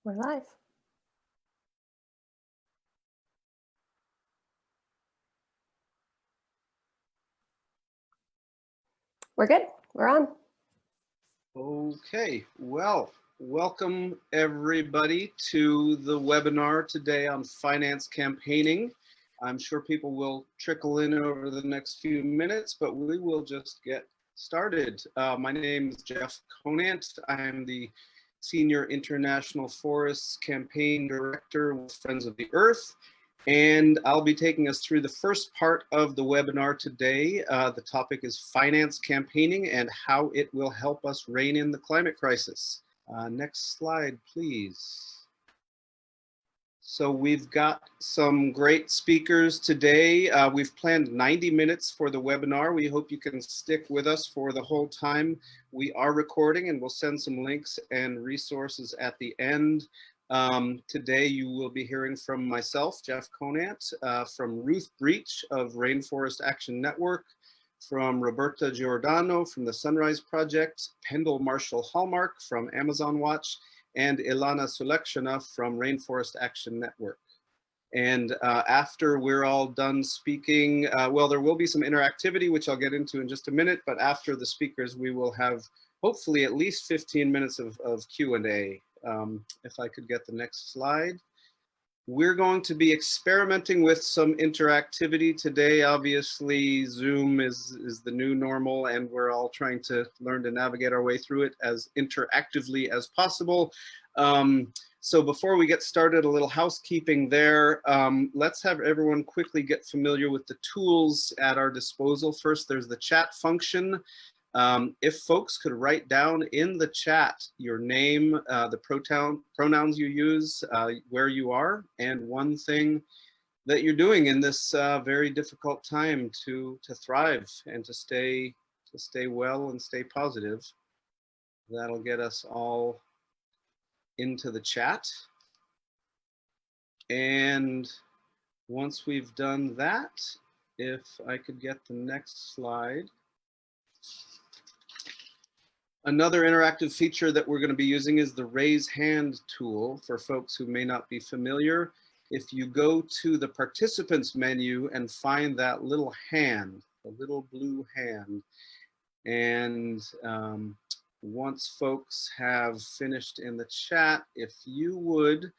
We're live. We're good. We're on. Okay, well, welcome everybody to the webinar today on finance campaigning. I'm sure people will trickle in over the next few minutes, but we will just get started. My name is Jeff Conant. I'm the Senior International Forests Campaign Director with Friends of the Earth. And I'll be taking us through the first part of the webinar today. The topic is finance campaigning and how it will help us rein in the climate crisis. Next slide, please. So we've got some great speakers today. We've planned 90 minutes for the webinar. We hope you can stick with us for the whole time. We are recording and we'll send some links and resources at the end. Today you will be hearing from myself, Jeff Conant, from Ruth Breach of Rainforest Action Network, from Roberta Giordano from the Sunrise Project, Pendle Marshall Hallmark from Amazon Watch, and Ilana Sulekshina from Rainforest Action Network. And after we're all done speaking, well, there will be some interactivity, which I'll get into in just a minute, but after the speakers, we will have hopefully at least 15 minutes of Q&A. If I could get the next slide. We're going to be experimenting with some interactivity today. Obviously, Zoom is the new normal, and we're all trying to learn to navigate our way through it as interactively as possible. So before we get started, a little housekeeping there. Let's have everyone quickly get familiar with the tools at our disposal. First, there's the chat function. If folks could write down in the chat your name, the pronouns you use, where you are, and one thing that you're doing in this very difficult time to thrive and to stay well and stay positive. That'll get us all into the chat. And once we've done that, if I could get the next slide. Another interactive feature that we're going to be using is the raise hand tool for folks who may not be familiar. If you go to the participants menu and find that little hand, the little blue hand, and once folks have finished in the chat, if you would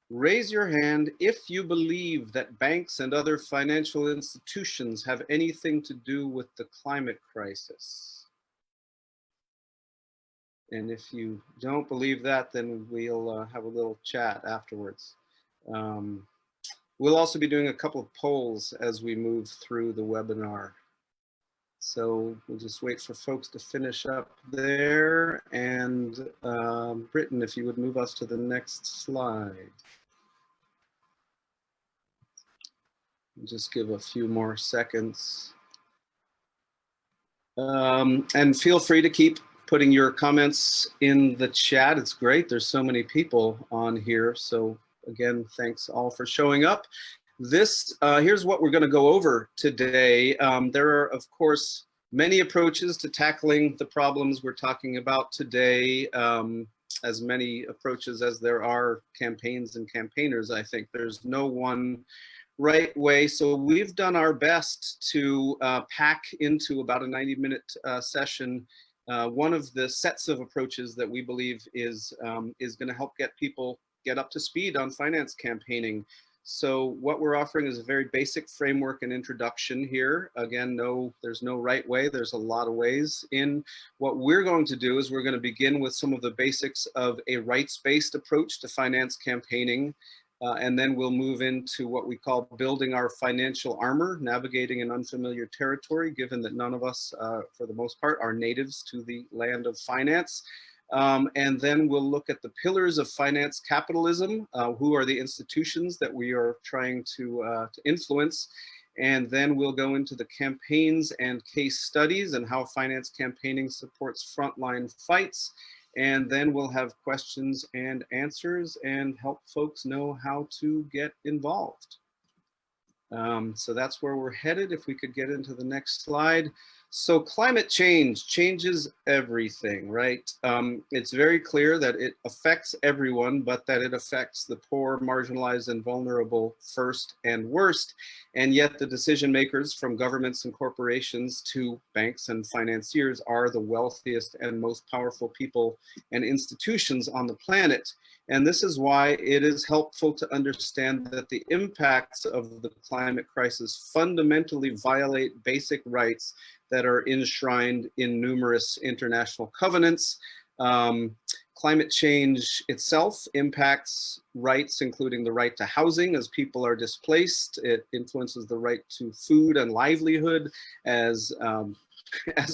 raise your hand if you believe that banks and other financial institutions have anything to do with the climate crisis. And if you don't believe that, then we'll have a little chat afterwards. We'll also be doing a couple of polls as we move through the webinar. So we'll just wait for folks to finish up there. And Britton, if you would move us to the next slide. Just give a few more seconds. And feel free to keep putting your comments in the chat. It's great. There's so many people on here. So again, thanks all for showing up. Here's what we're going to go over today. There are, of course, many approaches to tackling the problems we're talking about today. As many approaches as there are campaigns and campaigners, I think. There's no one right way. So we've done our best to pack into about a 90-minute session one of the sets of approaches that we believe is going to help get people get up to speed on finance campaigning. So what we're offering is a very basic framework and introduction here. Again, there's no right way. There's a lot of ways in. What we're going to do is we're going to begin with some of the basics of a rights-based approach to finance campaigning. And then we'll move into what we call building our financial armor, navigating an unfamiliar territory, given that none of us, for the most part, are natives to the land of finance. And then we'll look at the pillars of finance capitalism, who are the institutions that we are trying to influence. And then we'll go into the campaigns and case studies and how finance campaigning supports frontline fights. And then we'll have questions and answers and help folks know how to get involved. So that's where we're headed. If we could get into the next slide. So climate change changes everything, right? It's very clear that it affects everyone, but that it affects the poor, marginalized, and vulnerable first and worst. And yet the decision makers, from governments and corporations to banks and financiers, are the wealthiest and most powerful people and institutions on the planet. And this is why it is helpful to understand that the impacts of the climate crisis fundamentally violate basic rights that are enshrined in numerous international covenants. Climate change itself impacts rights, including the right to housing as people are displaced. It influences the right to food and livelihood as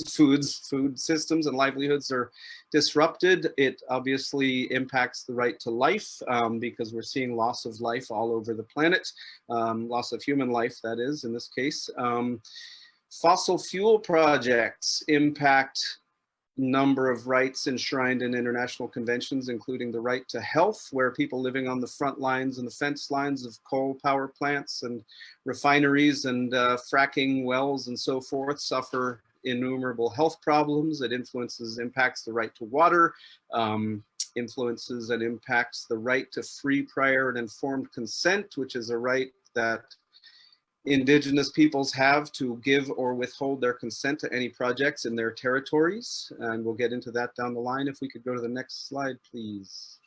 food systems and livelihoods are disrupted. It obviously impacts the right to life because we're seeing loss of life all over the planet, loss of human life, that is, in this case. Fossil fuel projects impact number of rights enshrined in international conventions, including the right to health, where people living on the front lines and the fence lines of coal power plants and refineries and fracking wells and so forth suffer innumerable health problems. It impacts the right to water, influences and impacts the right to free, prior, and informed consent, which is a right that Indigenous peoples have to give or withhold their consent to any projects in their territories. And we'll get into that down the line. If we could go to the next slide, please.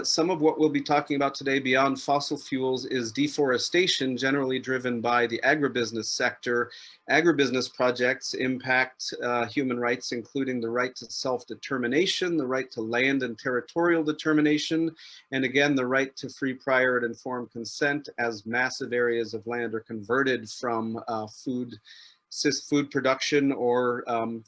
Some of what we'll be talking about today beyond fossil fuels is deforestation, generally driven by the agribusiness sector. Agribusiness projects impact human rights, including the right to self-determination, the right to land and territorial determination, and again, the right to free, prior, and informed consent as massive areas of land are converted from food production or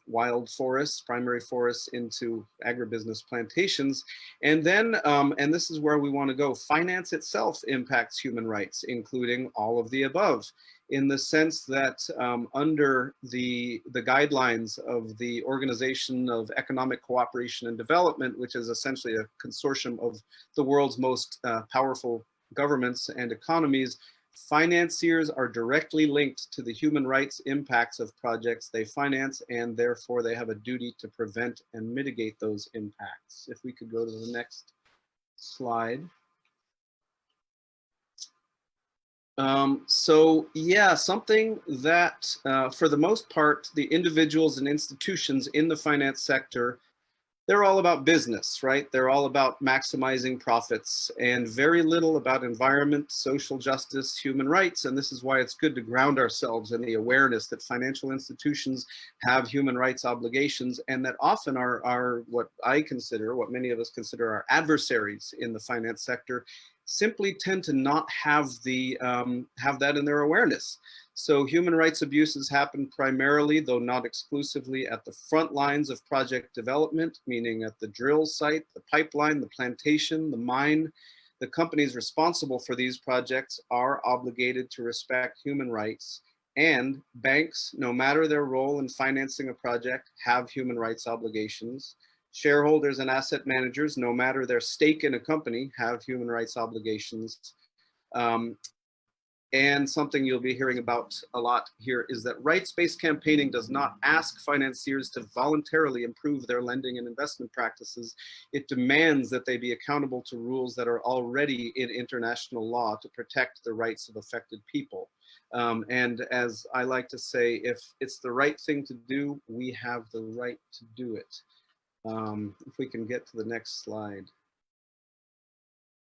wild forests, primary forests, into agribusiness plantations. And then, and this is where we want to go, finance itself impacts human rights, including all of the above, in the sense that under the guidelines of the Organization of Economic Cooperation and Development, which is essentially a consortium of the world's most powerful governments and economies, financiers are directly linked to the human rights impacts of projects they finance, and therefore they have a duty to prevent and mitigate those impacts. If we could go to the next slide. So yeah, something that for the most part, the individuals and institutions in the finance sector, they're all about business, right? They're all about maximizing profits and very little about environment, social justice, human rights. And this is why it's good to ground ourselves in the awareness that financial institutions have human rights obligations, and that often are what I consider, what many of us consider our adversaries in the finance sector, simply tend to not have that in their awareness. So human rights abuses happen primarily, though not exclusively, at the front lines of project development, meaning at the drill site, the pipeline, the plantation, the mine. The companies responsible for these projects are obligated to respect human rights, and banks, no matter their role in financing a project, have human rights obligations. Shareholders and asset managers, no matter their stake in a company, have human rights obligations. And something you'll be hearing about a lot here is that rights-based campaigning does not ask financiers to voluntarily improve their lending and investment practices. It demands that they be accountable to rules that are already in international law to protect the rights of affected people. And as I like to say, if it's the right thing to do, we have the right to do it. If we can get to the next slide.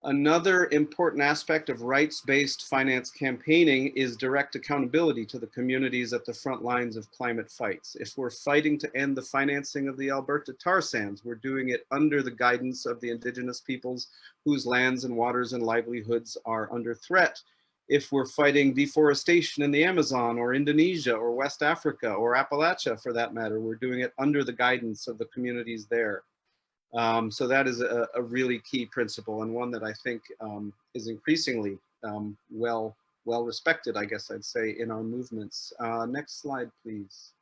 Another important aspect of rights-based finance campaigning is direct accountability to the communities at the front lines of climate fights. If we're fighting to end the financing of the Alberta tar sands, we're doing it under the guidance of the Indigenous peoples whose lands and waters and livelihoods are under threat. If we're fighting deforestation in the Amazon or Indonesia or West Africa or Appalachia, for that matter, we're doing it under the guidance of the communities there. So that is a really key principle, and one that I think is increasingly well respected, I guess I'd say, in our movements. Next slide, please.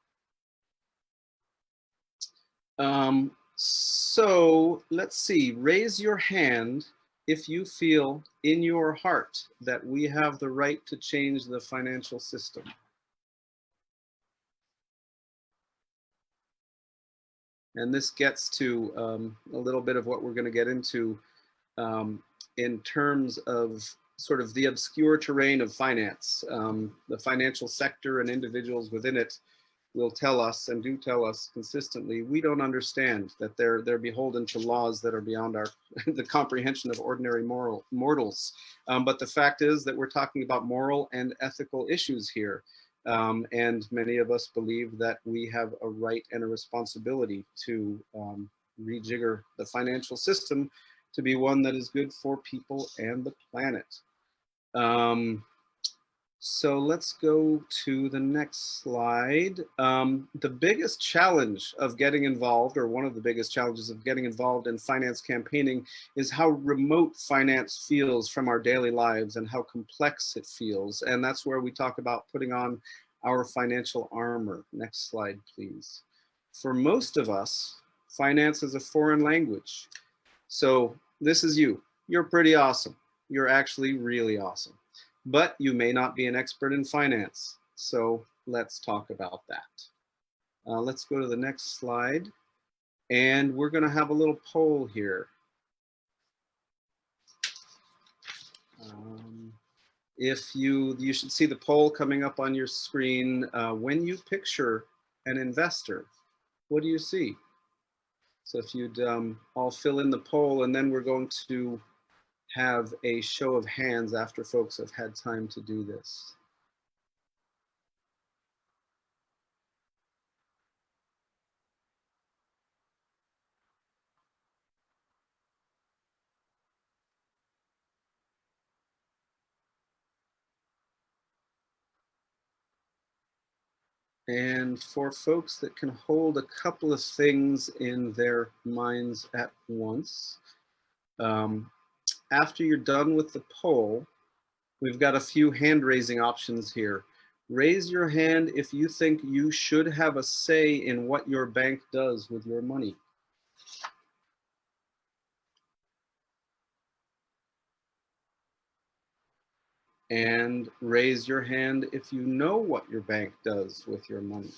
So let's see, raise your hand if you feel in your heart that we have the right to change the financial system. And this gets to a little bit of what we're going to get into in terms of sort of the obscure terrain of finance. The financial sector and individuals within it will tell us, and do tell us consistently, we don't understand, that they're beholden to laws that are beyond our the comprehension of ordinary mortals. But the fact is that we're talking about moral and ethical issues here. And many of us believe that we have a right and a responsibility to rejigger the financial system to be one that is good for people and the planet. So let's go to the next slide. The biggest challenge of getting involved, or one of the biggest challenges of getting involved in finance campaigning, is how remote finance feels from our daily lives and how complex it feels. And that's where we talk about putting on our financial armor. Next slide, please. For most of us, finance is a foreign language. So this is you. You're pretty awesome. You're actually really awesome. But you may not be an expert in finance. So let's talk about that. Let's go to the next slide. And we're going to have a little poll here. If you should see the poll coming up on your screen. When you picture an investor, what do you see? So if you'd all fill in the poll, and then we're going to have a show of hands after folks have had time to do this. And for folks that can hold a couple of things in their minds at once, after you're done with the poll, we've got a few hand raising options here. Raise your hand if you think you should have a say in what your bank does with your money. And raise your hand if you know what your bank does with your money.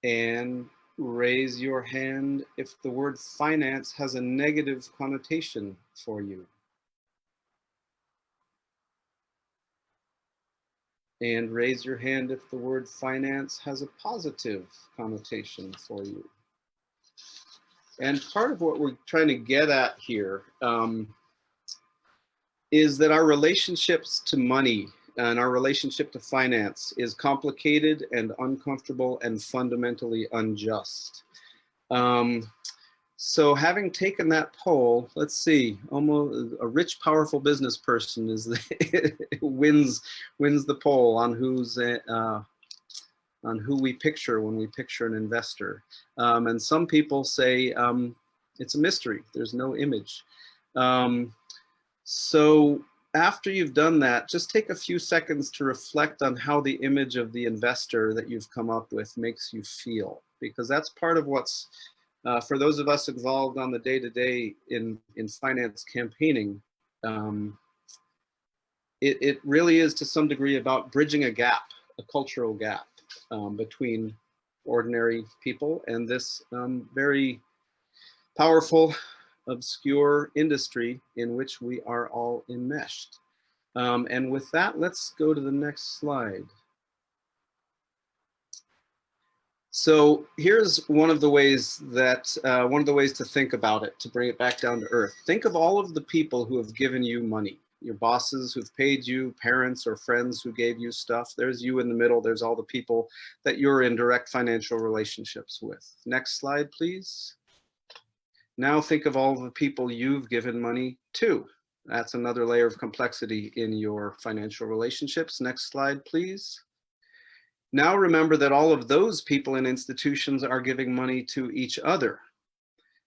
And raise your hand if the word finance has a negative connotation for you. And raise your hand if the word finance has a positive connotation for you. And part of what we're trying to get at here is that our relationships to money and our relationship to finance is complicated and uncomfortable and fundamentally unjust. So having taken that poll, let's see, almost a rich, powerful business person is wins the poll on who we picture when we picture an investor. And some people say it's a mystery. There's no image. So after you've done that, just take a few seconds to reflect on how the image of the investor that you've come up with makes you feel, because that's part of what's, for those of us involved on the day-to-day in finance campaigning, it really is to some degree about bridging a gap, a cultural gap between ordinary people and this very powerful, obscure industry in which we are all enmeshed. And with that, let's go to the next slide. So here's one of the ways to think about it, to bring it back down to earth. Think of all of the people who have given you money, your bosses who've paid you, parents or friends who gave you stuff. There's you in the middle. There's all the people that you're in direct financial relationships with. Next slide, please. Now think of all the people you've given money to. That's another layer of complexity in your financial relationships. Next slide, please. Now remember that all of those people and institutions are giving money to each other.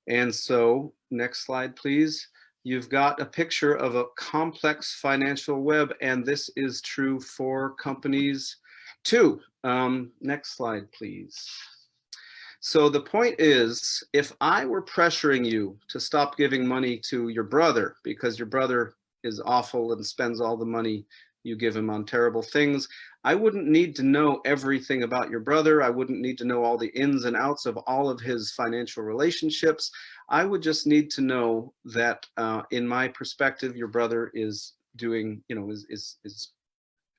And so, next slide, please. You've got a picture of a complex financial web, and this is true for companies too. Next slide, please. So the point is, if I were pressuring you to stop giving money to your brother because your brother is awful and spends all the money you give him on terrible things, I wouldn't need to know everything about your brother. I wouldn't need to know all the ins and outs of all of his financial relationships. I would just need to know that in my perspective, your brother is doing,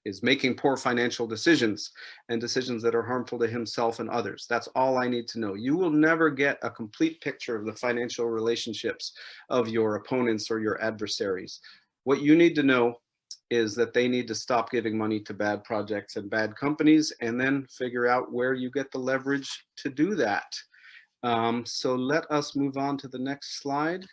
is making poor financial decisions and decisions that are harmful to himself and others. That's all I need to know. You will never get a complete picture of the financial relationships of your opponents or your adversaries. What you need to know is that they need to stop giving money to bad projects and bad companies, and then figure out where you get the leverage to do that. So let us move on to the next slide.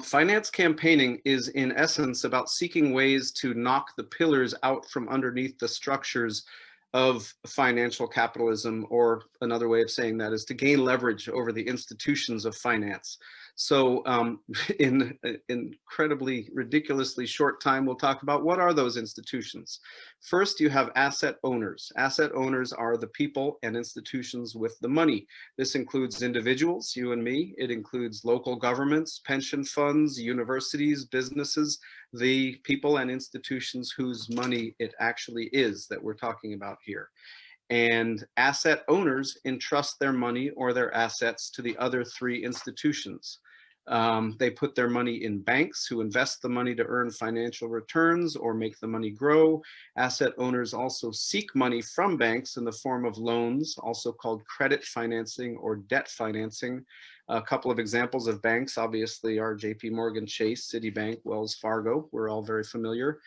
Finance campaigning is in essence about seeking ways to knock the pillars out from underneath the structures of financial capitalism, or another way of saying that is to gain leverage over the institutions of finance. So in an incredibly ridiculously short time, we'll talk about what are those institutions. First, you have asset owners. Asset owners are the people and institutions with the money. This includes individuals, you and me. It includes local governments, pension funds, universities, businesses, the people and institutions whose money it actually is that we're talking about here. And asset owners entrust their money or their assets to the other three institutions. They put their money in banks who invest the money to earn financial returns or make the money grow. Asset owners also seek money from banks in the form of loans, also called credit financing or debt financing. A couple of examples of banks obviously are JP Morgan Chase, Citibank, Wells Fargo. We're all very familiar.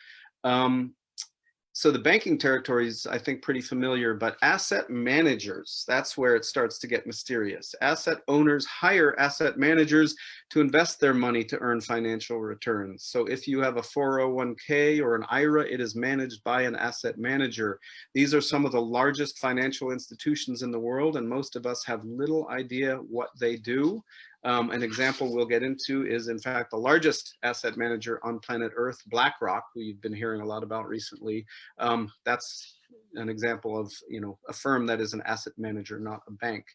So the banking territory is, I think, pretty familiar, but asset managers, that's where it starts to get mysterious. Asset owners hire asset managers to invest their money to earn financial returns. So if you have a 401k or an IRA, it is managed by an asset manager. These are some of the largest financial institutions in the world, and most of us have little idea what they do. An example we'll get into is, in fact, the largest asset manager on planet Earth, Blackrock, who you've been hearing a lot about recently. That's an example of, a firm that is an asset manager, not a bank.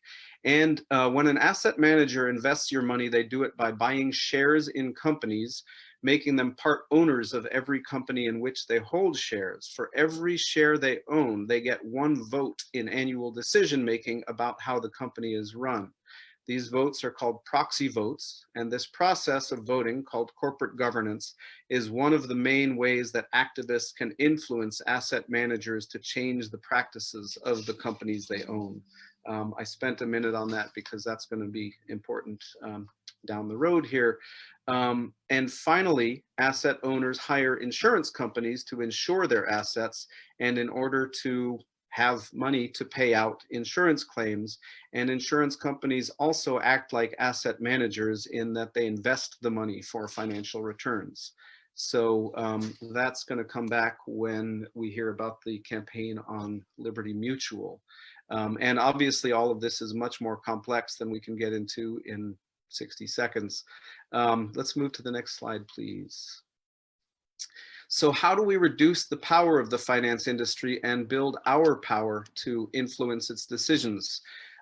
And when an asset manager invests your money, they do it by buying shares in companies, making them part owners of every company in which they hold shares. For every share they own, they get one vote in annual decision making about how the company is run. These votes are called proxy votes, and this process of voting, called corporate governance, is one of the main ways that activists can influence asset managers to change the practices of the companies they own. I spent a minute on that because that's going to be important down the road here. And finally, asset owners hire insurance companies to insure their assets, and in order to have money to pay out insurance claims. And insurance companies also act like asset managers in that they invest the money for financial returns. So that's going to come back when we hear about the campaign on Liberty Mutual. And obviously all of this is much more complex than we can get into in 60 seconds. Let's move to the next slide, please. So how do we reduce the power of the finance industry and build our power to influence its decisions?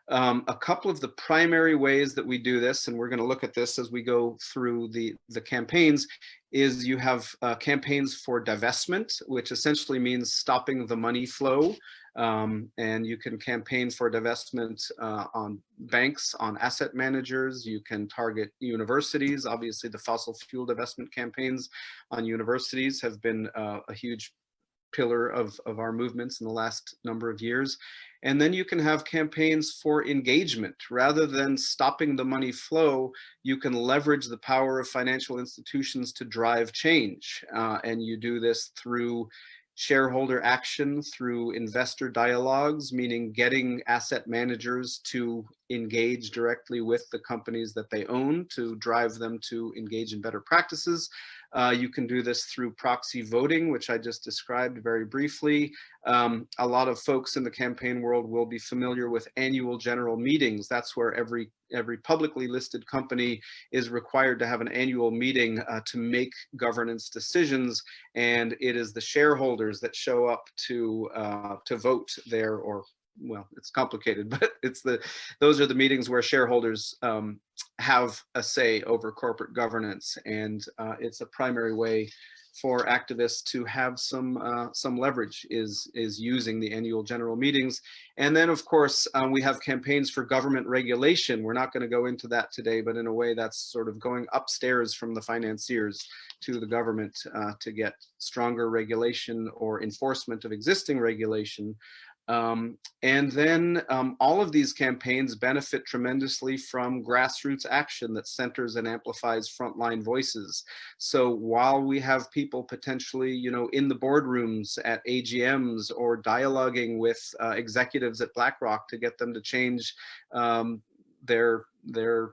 A couple of the primary ways that we do this, and we're going to look at this as we go through the campaigns, is you have campaigns for divestment, which essentially means stopping the money flow. And you can campaign for divestment on banks, on asset managers. You can target universities. Obviously, the fossil fuel divestment campaigns on universities have been a huge pillar of our movements in the last number of years. And then you can have campaigns for engagement. Rather than stopping the money flow, you can leverage the power of financial institutions to drive change. And you do this through shareholder action, through investor dialogues, meaning getting asset managers to engage directly with the companies that they own to drive them to engage in better practices. You can do this through proxy voting, which I just described very briefly. A lot of folks in the campaign world will be familiar with annual general meetings. That's where every publicly listed company is required to have an annual meeting to make governance decisions, and it is the shareholders that show up to vote there, or well, it's complicated, but those are the meetings where shareholders have a say over corporate governance, and it's a primary way for activists to have some leverage is using the annual general meetings. And then, of course, we have campaigns for government regulation. We're not going to go into that today, but in a way that's sort of going upstairs from the financiers to the government to get stronger regulation or enforcement of existing regulation. And then all of these campaigns benefit tremendously from grassroots action that centers and amplifies frontline voices. So while we have people potentially, you know, in the boardrooms at AGMs or dialoguing with executives at Blackrock to get them to change their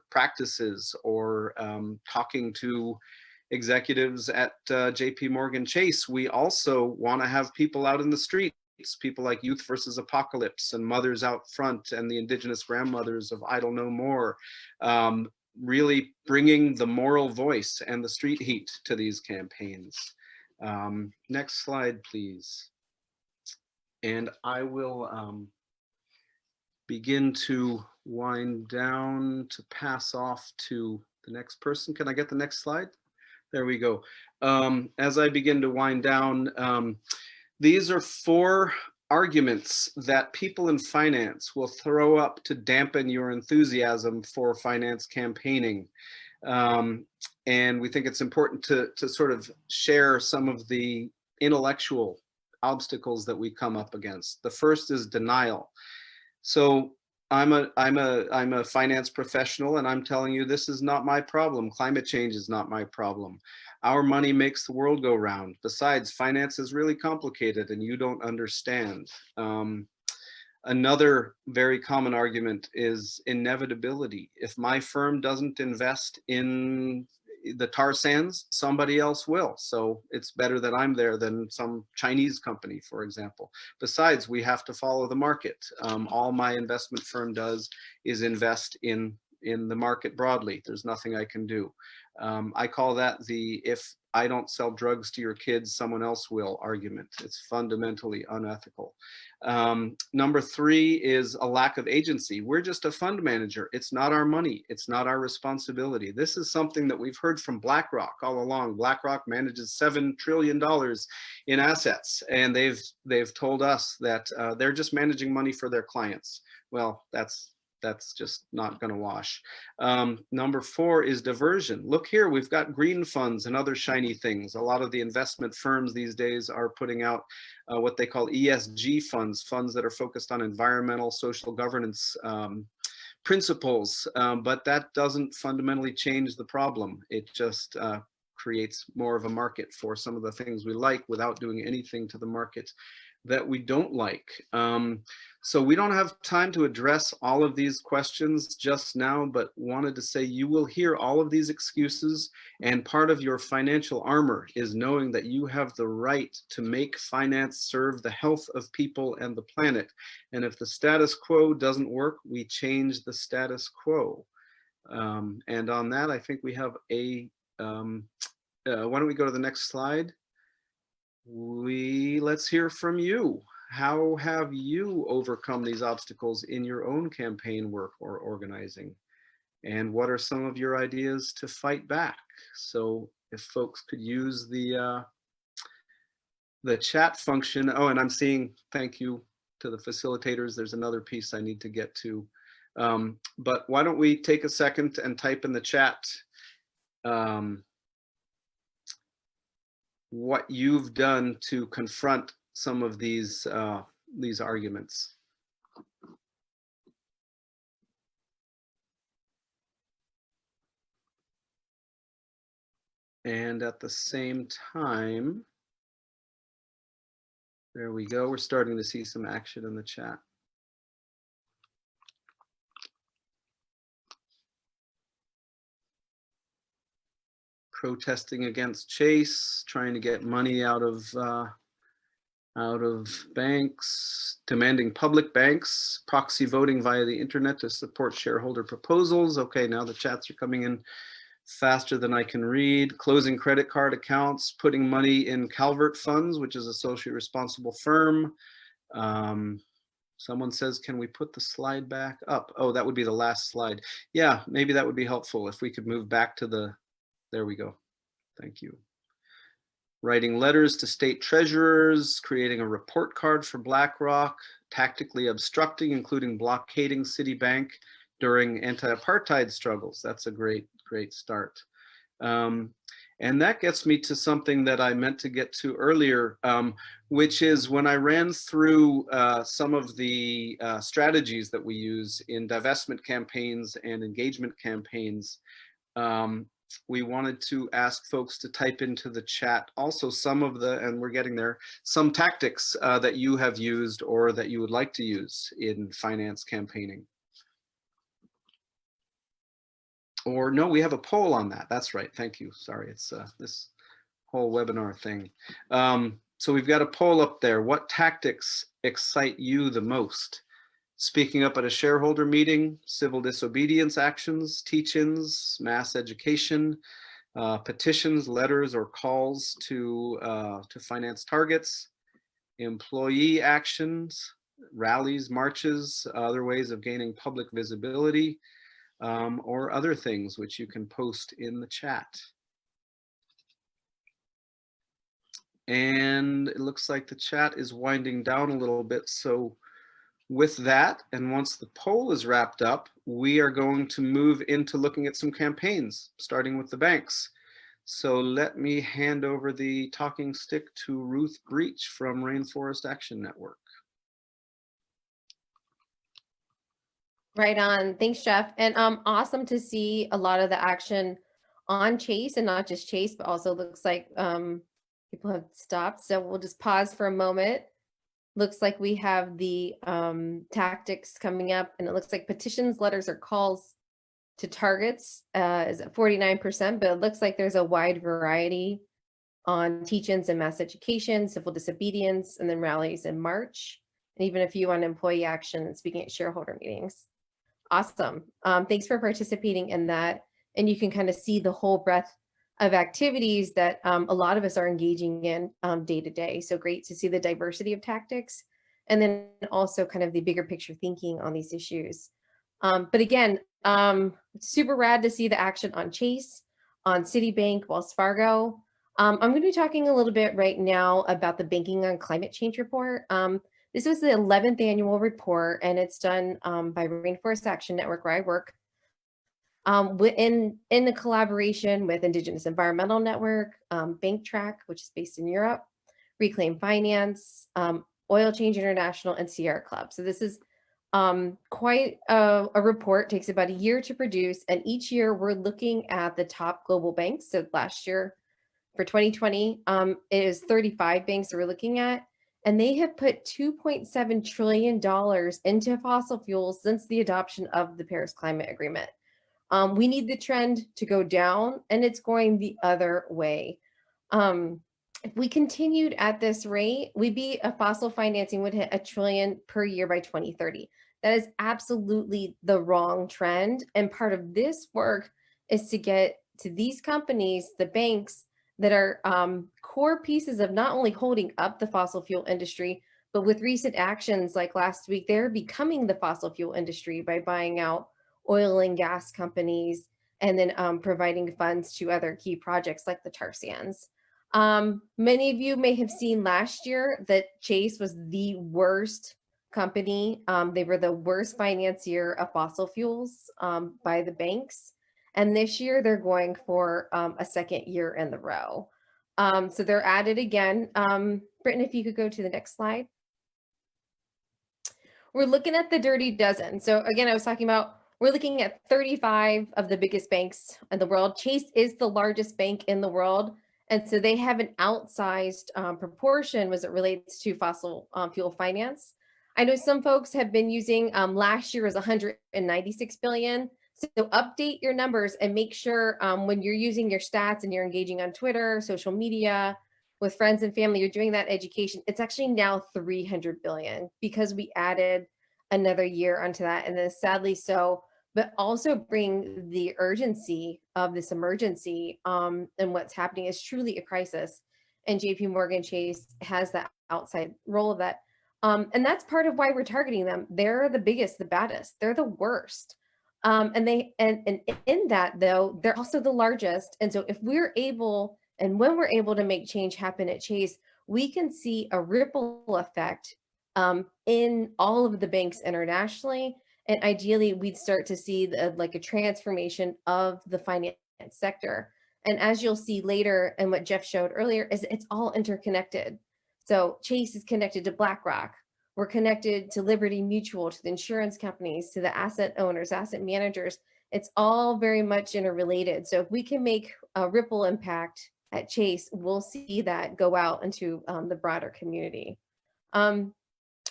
practices, or talking to executives at JP Morgan Chase, we also want to have people out in the street. People like Youth versus Apocalypse and Mothers Out Front and the Indigenous grandmothers of Idle No More, really bringing the moral voice and the street heat to these campaigns. Next slide, please. And I will begin to wind down to pass off to the next person. Can I get the next slide? There we go. As I begin to wind down, these are 4 arguments that people in finance will throw up to dampen your enthusiasm for finance campaigning. And we think it's important to sort of share some of the intellectual obstacles that we come up against. The first is denial. So I'm a finance professional, and I'm telling you, this is not my problem. Climate change is not my problem. Our money makes the world go round. Besides, finance is really complicated and you don't understand. Another very common argument is inevitability. If my firm doesn't invest in the tar sands, somebody else will. So it's better that I'm there than some Chinese company, for example. Besides, we have to follow the market. All my investment firm does is invest in the market broadly. There's nothing I can do. I call that the "if I don't sell drugs to your kids, someone else will" argument. It's fundamentally unethical. Number 3 is a lack of agency. We're just a fund manager. It's not our money. It's not our responsibility. This is something that we've heard from Blackrock all along. Blackrock manages $7 trillion in assets, and they've told us that they're just managing money for their clients. Well, that's just not going to wash. Number 4 is diversion. Look here, we've got green funds and other shiny things. A lot of the investment firms these days are putting out what they call ESG funds, funds that are focused on environmental, social governance principles, but that doesn't fundamentally change the problem. It just creates more of a market for some of the things we like without doing anything to the market that we don't like. So we don't have time to address all of these questions just now, but wanted to say you will hear all of these excuses, and part of your financial armor is knowing that you have the right to make finance serve the health of people and the planet. And if the status quo doesn't work, we change the status quo. And on that, I think we have a, why don't we go to the next slide? Let's hear from you. How have you overcome these obstacles in your own campaign work or organizing? And what are some of your ideas to fight back? So if folks could use the chat function. Oh, and I'm seeing, thank you to the facilitators. There's another piece I need to get to. But why don't we take a second and type in the chat what you've done to confront some of these arguments. And at the same time, there we go. We're starting to see some action in the chat. Protesting against Chase, trying to get money out of banks, demanding public banks, proxy voting via the internet to support shareholder proposals. Okay, now the chats are coming in faster than I can read. Closing credit card accounts, putting money in Calvert Funds, which is a socially responsible firm. Someone says, can we put the slide back up? Oh, that would be the last slide. Yeah, maybe that would be helpful if we could move back to the, there we go. Thank you. Writing letters to state treasurers, creating a report card for Blackrock, tactically obstructing, including blockading Citibank during anti-apartheid struggles. That's a great start. And that gets me to something that I meant to get to earlier, which is when I ran through some of the strategies that we use in divestment campaigns and engagement campaigns. We wanted to ask folks to type into the chat also some of the, and we're getting there, some tactics that you have used or that you would like to use in finance campaigning. Or no, we have a poll on that. That's right. Thank you. Sorry, it's this whole webinar thing. So we've got a poll up there. What tactics excite you the most? Speaking up at a shareholder meeting, civil disobedience actions, teach-ins, mass education, petitions, letters, or calls to finance targets, employee actions, rallies, marches, other ways of gaining public visibility, or other things which you can post in the chat. And it looks like the chat is winding down a little bit. So with that, and once the poll is wrapped up, we are going to move into looking at some campaigns, starting with the banks. So let me hand over the talking stick to Ruth Breach from Rainforest Action Network. Right on. Thanks, Jeff. And awesome to see a lot of the action on Chase, and not just Chase, but also looks like people have stopped. So we'll just pause for a moment. Looks like we have the tactics coming up, and it looks like petitions, letters, or calls to targets is at 49%, but it looks like there's a wide variety on teach-ins and mass education, civil disobedience, and then rallies in March, and even a few on employee action and speaking at shareholder meetings. Awesome. Thanks for participating in that. And you can kind of see the whole breadth of activities that a lot of us are engaging in day to day. So great to see the diversity of tactics, and then also kind of the bigger picture thinking on these issues. But again, super rad to see the action on Chase, on Citibank, Wells Fargo. I'm going to be talking a little bit right now about the Banking on Climate Change report. This was the 11th annual report, and it's done by Rainforest Action Network, where I work, in the collaboration with Indigenous Environmental Network, BankTrack, which is based in Europe, Reclaim Finance, Oil Change International, and Sierra Club. So this is quite a report. Takes about a year to produce, and each year we're looking at the top global banks. So last year, for 2020, it is 35 banks that we're looking at, and they have put $2.7 trillion into fossil fuels since the adoption of the Paris Climate Agreement. We need the trend to go down, and it's going the other way. If we continued at this rate, fossil financing would hit $1 trillion per year by 2030. That is absolutely the wrong trend. And part of this work is to get to these companies, the banks, that are core pieces of not only holding up the fossil fuel industry, but with recent actions like last week, they're becoming the fossil fuel industry by buying out oil and gas companies and then providing funds to other key projects like the tar sands. Many of you may have seen last year that Chase was the worst company. They were the worst financier of fossil fuels by the banks. And this year they're going for a second year in the row. So they're at it again. Britton, if you could go to the next slide. We're looking at the dirty dozen. So again, I was talking about, we're looking at 35 of the biggest banks in the world. Chase is the largest bank in the world. And so they have an outsized proportion as it relates to fossil fuel finance. I know some folks have been using, last year was 196 billion. So update your numbers and make sure when you're using your stats and you're engaging on Twitter, social media, with friends and family, you're doing that education. It's actually now 300 billion because we added another year onto that. And then sadly so, but also bring the urgency of this emergency and what's happening is truly a crisis. And JP Morgan Chase has that outside role of that. And that's part of why we're targeting them. They're the biggest, the baddest, they're the worst. And in that though, they're also the largest. And so if we're able, and when we're able to make change happen at Chase, we can see a ripple effect in all of the banks internationally. And ideally, we'd start to see like a transformation of the finance sector. And as you'll see later, and what Jeff showed earlier, is it's all interconnected. So Chase is connected to Blackrock. We're connected to Liberty Mutual, to the insurance companies, to the asset owners, asset managers. It's all very much interrelated. So if we can make a ripple impact at Chase, we'll see that go out into the broader community.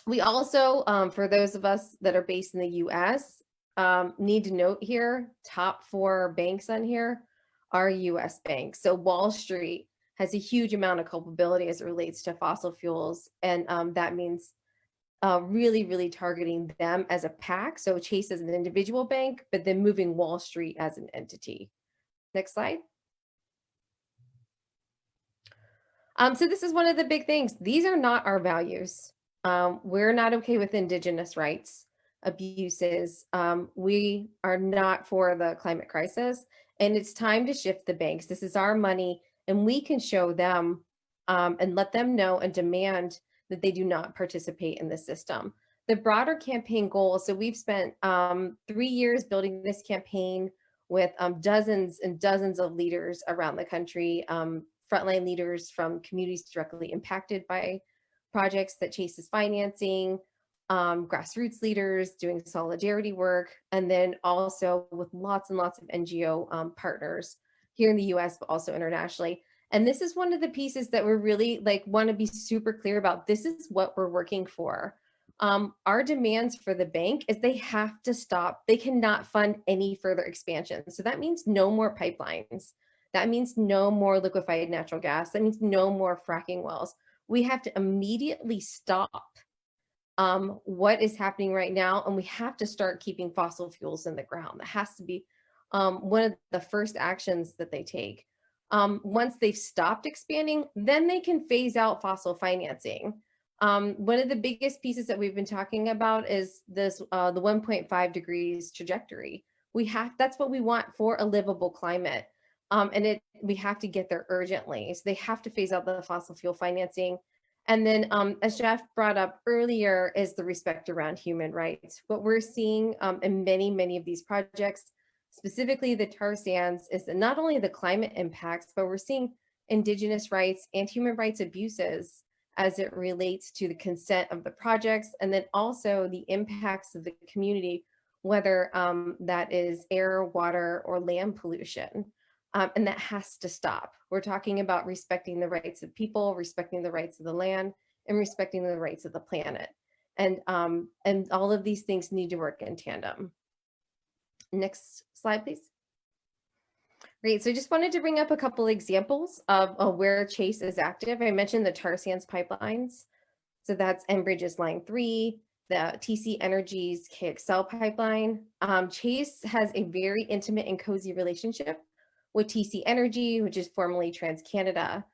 We also, for those of us that are based in the US, need to note here, top 4 banks on here are US banks. So Wall Street has a huge amount of culpability as it relates to fossil fuels. And that means really, really targeting them as a pack. So Chase as an individual bank, but then moving Wall Street as an entity. Next slide. So this is one of the big things. These are not our values. We're not okay with Indigenous rights abuses. We are not for the climate crisis. And it's time to shift the banks. This is our money, and we can show them and let them know and demand that they do not participate in the system. The broader campaign goal, so we've spent 3 years building this campaign with dozens and dozens of leaders around the country, frontline leaders from communities directly impacted by projects that Chase is financing, grassroots leaders doing solidarity work, and then also with lots and lots of NGO partners here in the US, but also internationally. And this is one of the pieces that we're really like want to be super clear about. This is what we're working for. Our demands for the bank is they have to stop. They cannot fund any further expansion. So that means no more pipelines. That means no more liquefied natural gas. That means no more fracking wells. We have to immediately stop what is happening right now, and we have to start keeping fossil fuels in the ground. That has to be one of the first actions that they take. Once they've stopped expanding, then they can phase out fossil financing. One of the biggest pieces that we've been talking about is this, the 1.5 degrees trajectory. That's what we want for a livable climate. And we have to get there urgently. So they have to phase out the fossil fuel financing. And then, as Jeff brought up earlier, is the respect around human rights. What we're seeing in many, many of these projects, specifically the tar sands, is that not only the climate impacts, but we're seeing Indigenous rights and human rights abuses as it relates to the consent of the projects, and then also the impacts of the community, whether that is air, water, or land pollution. And that has to stop. We're talking about respecting the rights of people, respecting the rights of the land, and respecting the rights of the planet. And all of these things need to work in tandem. Next slide, please. Great. So I just wanted to bring up a couple examples of where Chase is active. I mentioned the tar sands pipelines. So that's Enbridge's Line 3, the TC Energy's KXL pipeline. Chase has a very intimate and cozy relationship with TC Energy, which is formerly TransCanada.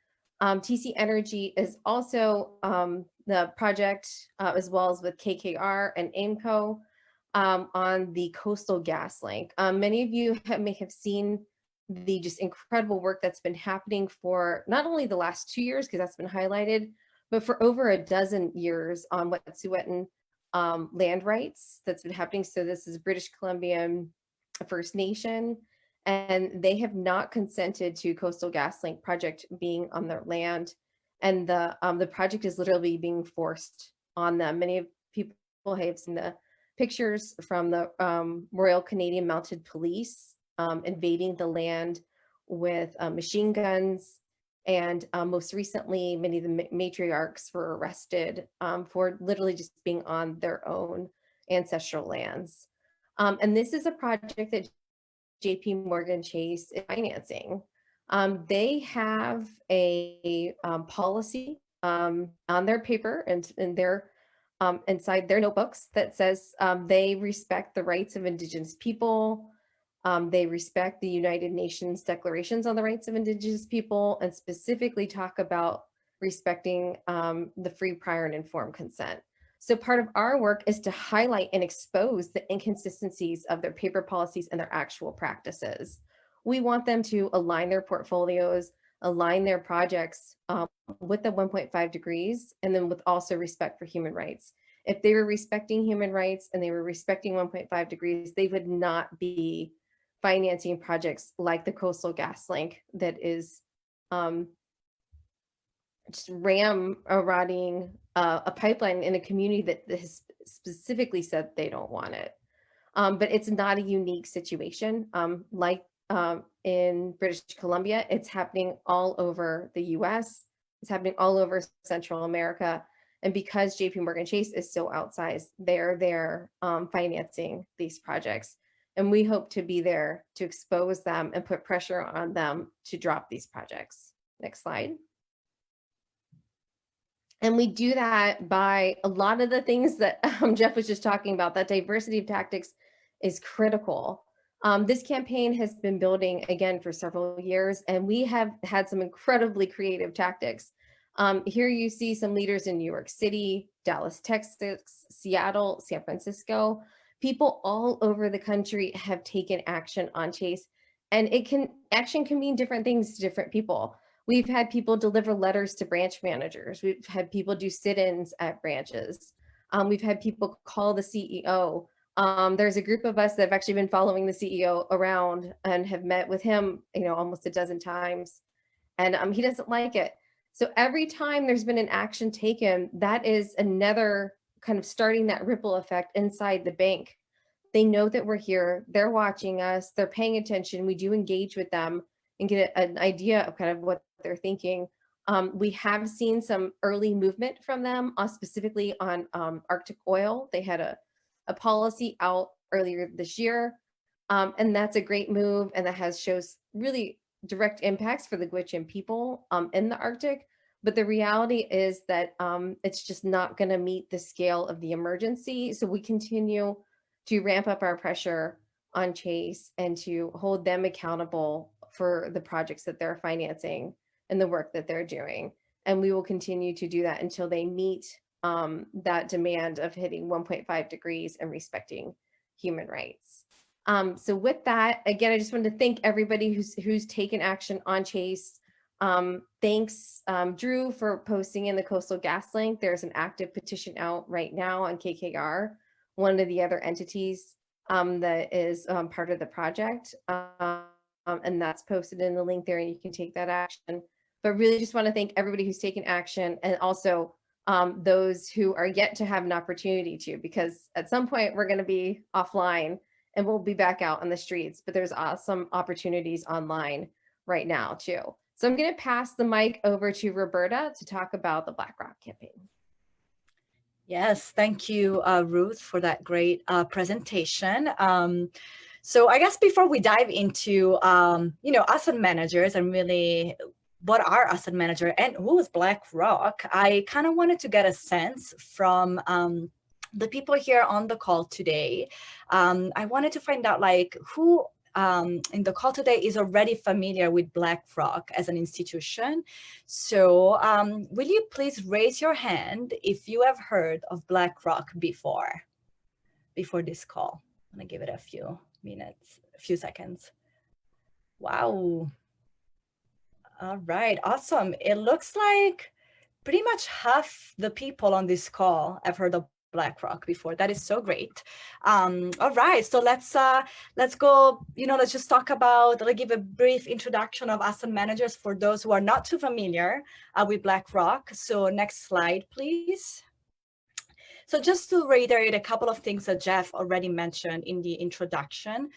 TC Energy is also the project, as well as with KKR and AIMCO, on the Coastal Gas Link. Many of you may have seen the just incredible work that's been happening for not only the last 2 years, because that's been highlighted, but for over a dozen years on Wet'suwet'en land rights that's been happening. So this is British Columbia First Nation, and they have not consented to Coastal GasLink project being on their land, and the project is literally being forced on them. Many people have seen the pictures from the Royal Canadian Mounted Police invading the land with machine guns, and most recently, many of the matriarchs were arrested for literally just being on their own ancestral lands. And this is a project that JP Morgan Chase is financing. They have a policy on their paper and in their inside their notebooks that says they respect the rights of Indigenous people. They respect the United Nations declarations on the rights of Indigenous people, and specifically talk about respecting the free, prior, and informed consent. So part of our work is to highlight and expose the inconsistencies of their paper policies and their actual practices. We want them to align their portfolios, align their projects with the 1.5 degrees, and then with also respect for human rights. If they were respecting human rights and they were respecting 1.5 degrees, they would not be financing projects like the Coastal Gas Link that is just ramrodding a pipeline in a community that has specifically said they don't want it. But it's not a unique situation. Like in British Columbia, it's happening all over the US, it's happening all over Central America. And because JP Morgan Chase is so outsized, they're financing these projects. And we hope to be there to expose them and put pressure on them to drop these projects. Next slide. And we do that by a lot of the things that Jeff was just talking about. That diversity of tactics is critical. This campaign has been building again for several years, and we have had some incredibly creative tactics. Here you see some leaders in New York City, Dallas, Texas, Seattle, San Francisco. People all over the country have taken action on Chase, and action can mean different things to different people. We've had people deliver letters to branch managers. We've had people do sit-ins at branches. We've had people call the CEO. There's a group of us that have actually been following the CEO around and have met with him, almost a dozen times, and he doesn't like it. So every time there's been an action taken, that is another kind of starting that ripple effect inside the bank. They know that we're here. They're watching us. They're paying attention. We do engage with them and get an idea of kind of what they're thinking. We have seen some early movement from them, specifically on Arctic oil. They had a policy out earlier this year, and that's a great move, and that shows really direct impacts for the Gwich'in people in the Arctic. But the reality is that it's just not going to meet the scale of the emergency. So we continue to ramp up our pressure on Chase and to hold them accountable for the projects that they're financing and the work that they're doing. And we will continue to do that until they meet that demand of hitting 1.5 degrees and respecting human rights. So with that, again, I just wanted to thank everybody who's taken action on Chase. Thanks, Drew, for posting in the Coastal Gas Link. There's an active petition out right now on KKR, one of the other entities that is part of the project. And that's posted in the link there, and you can take that action. But really just want to thank everybody who's taken action, and also those who are yet to have an opportunity to, because at some point we're going to be offline and we'll be back out on the streets, but there's awesome opportunities online right now too. So I'm going to pass the mic over to Roberta to talk about the Blackrock campaign. Yes, thank you, Ruth, for that great presentation. So I guess before we dive into, asset managers and really what are asset manager and who is Blackrock, I kind of wanted to get a sense from the people here on the call today. I wanted to find out who in the call today is already familiar with Blackrock as an institution. So will you please raise your hand if you have heard of Blackrock before this call? I'm gonna give it a few minutes, a few seconds. Wow. All right, awesome. It looks like pretty much half the people on this call have heard of Blackrock before. That is so great. All right, so let's go, let's just talk about, let's give a brief introduction of asset managers for those who are not too familiar with Blackrock. So next slide, please. So just to reiterate a couple of things that Jeff already mentioned in the introduction.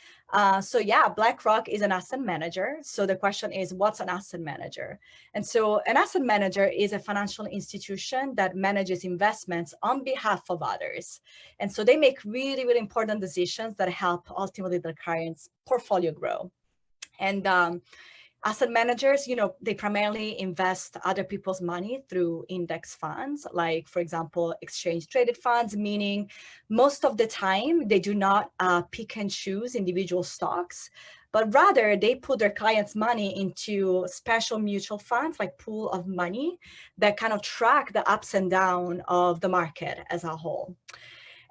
So yeah, Blackrock is an asset manager. So the question is, what's an asset manager? And so an asset manager is a financial institution that manages investments on behalf of others. And so they make really, really important decisions that help ultimately the client's portfolio grow. And asset managers, they primarily invest other people's money through index funds, like, for example, exchange traded funds, meaning most of the time they do not pick and choose individual stocks, but rather they put their clients' money into special mutual funds, like pool of money that kind of track the ups and downs of the market as a whole.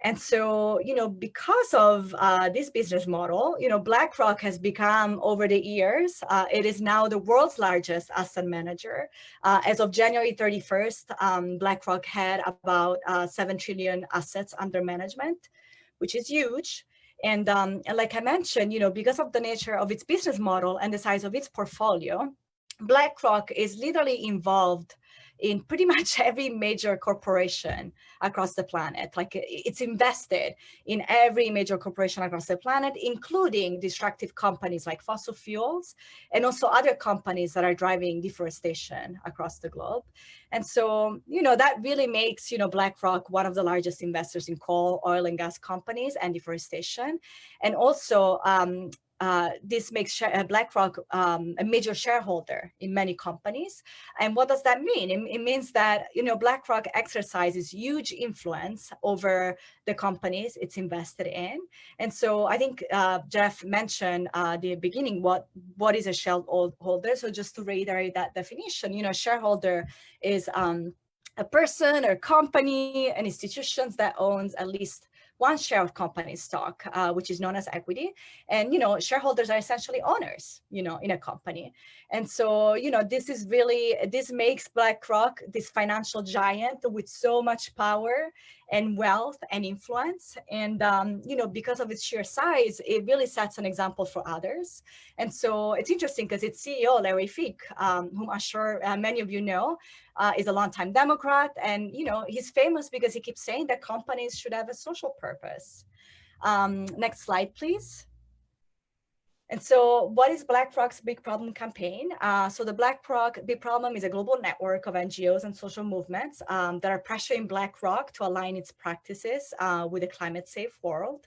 And so, because of this business model, BlackRock has become, over the years, it is now the world's largest asset manager. As of January 31st, BlackRock had about 7 trillion assets under management, which is huge. And like I mentioned, because of the nature of its business model and the size of its portfolio, BlackRock is literally involved in pretty much every major corporation across the planet. Like, it's invested in every major corporation across the planet, including destructive companies like fossil fuels, and also other companies that are driving deforestation across the globe. And so, that really makes, BlackRock one of the largest investors in coal, oil, and gas companies and deforestation. And also, this makes BlackRock a major shareholder in many companies. And what does that mean? It means that, BlackRock exercises huge influence over the companies it's invested in. And so I think Jeff mentioned the beginning, what is a shareholder? So just to reiterate that definition, shareholder is a person or company and institutions that owns at least one share of company stock, which is known as equity. And, shareholders are essentially owners, in a company. And so, this makes BlackRock this financial giant with so much power and wealth and influence. And, because of its sheer size, it really sets an example for others. And so it's interesting because its CEO, Larry Fink, whom I'm sure many of you know, is a longtime Democrat. And, he's famous because he keeps saying that companies should have a social purpose. Next slide, please. And so what is BlackRock's Big Problem campaign? So the BlackRock Big Problem is a global network of NGOs and social movements that are pressuring BlackRock to align its practices with a climate-safe world.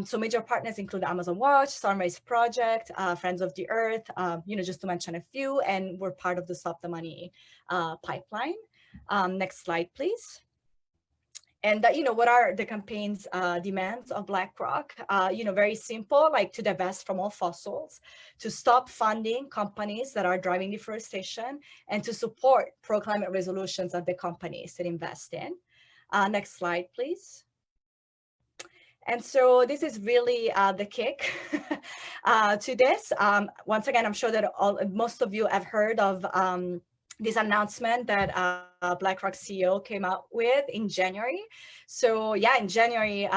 So major partners include Amazon Watch, Sunrise Project, Friends of the Earth, just to mention a few, and we're part of the Stop the Money pipeline. Next slide, please. And what are the campaign's demands of BlackRock? Very simple, like to divest from all fossils, to stop funding companies that are driving deforestation, and to support pro-climate resolutions of the companies that invest in. Next slide, please. And so this is really the kick to this. Once again, I'm sure that most of you have heard of this announcement that BlackRock CEO came out with in January. So yeah, in January,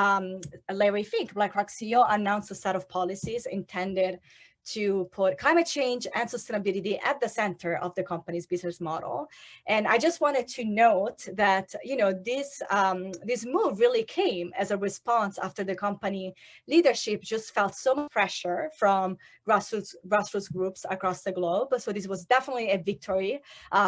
Larry Fink, BlackRock CEO, announced a set of policies intended to put climate change and sustainability at the center of the company's business model. And I just wanted to note that, this move really came as a response after the company leadership just felt so much pressure from grassroots groups across the globe. So this was definitely a victory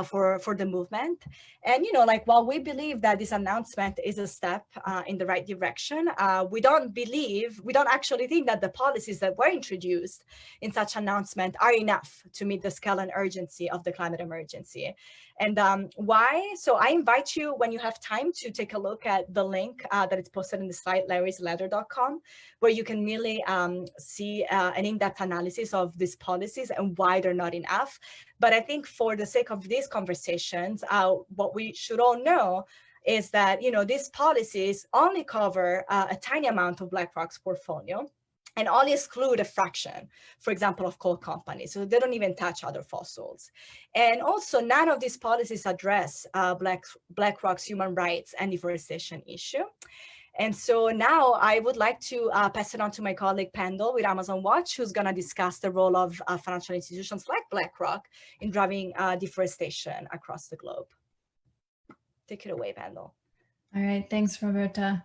for the movement. And, while we believe that this announcement is a step in the right direction, we don't actually think that the policies that were introduced in such announcement are enough to meet the scale and urgency of the climate emergency. And why? So I invite you, when you have time, to take a look at the link that is posted in the site, larrysletter.com, where you can really see an in-depth analysis of these policies and why they're not enough. But I think for the sake of these conversations, what we should all know is that, these policies only cover a tiny amount of BlackRock's portfolio, and only exclude a fraction, for example, of coal companies. So they don't even touch other fossils. And also, none of these policies address BlackRock's human rights and deforestation issue. And so now I would like to pass it on to my colleague Pendle with Amazon Watch, who's going to discuss the role of financial institutions like BlackRock in driving deforestation across the globe. Take it away, Pendle. All right, thanks, Roberta.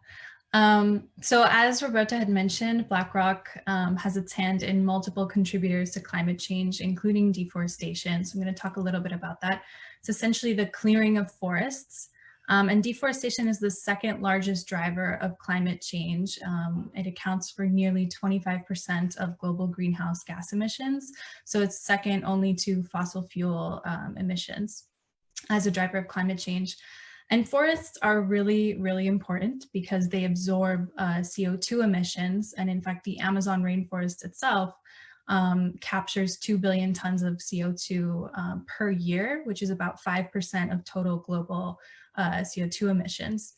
So as Roberta had mentioned, BlackRock has its hand in multiple contributors to climate change, including deforestation. So I'm going to talk a little bit about that. It's essentially the clearing of forests. And deforestation is the second largest driver of climate change. It accounts for nearly 25% of global greenhouse gas emissions. So it's second only to fossil fuel emissions as a driver of climate change. And forests are really, really important because they absorb CO2 emissions. And in fact, the Amazon rainforest itself captures 2 billion tons of CO2 per year, which is about 5% of total global CO2 emissions.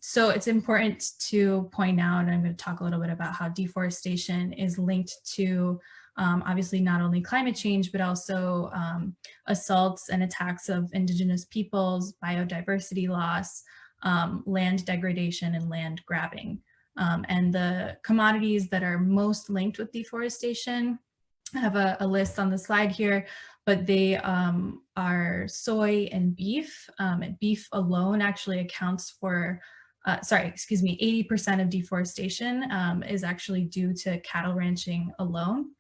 So it's important to point out, and I'm going to talk a little bit about how deforestation is linked to obviously not only climate change, but also assaults and attacks of indigenous peoples, biodiversity loss, land degradation, and land grabbing. And the commodities that are most linked with deforestation, I have a list on the slide here, but they are soy and beef. And beef alone actually accounts for, 80% of deforestation is actually due to cattle ranching alone.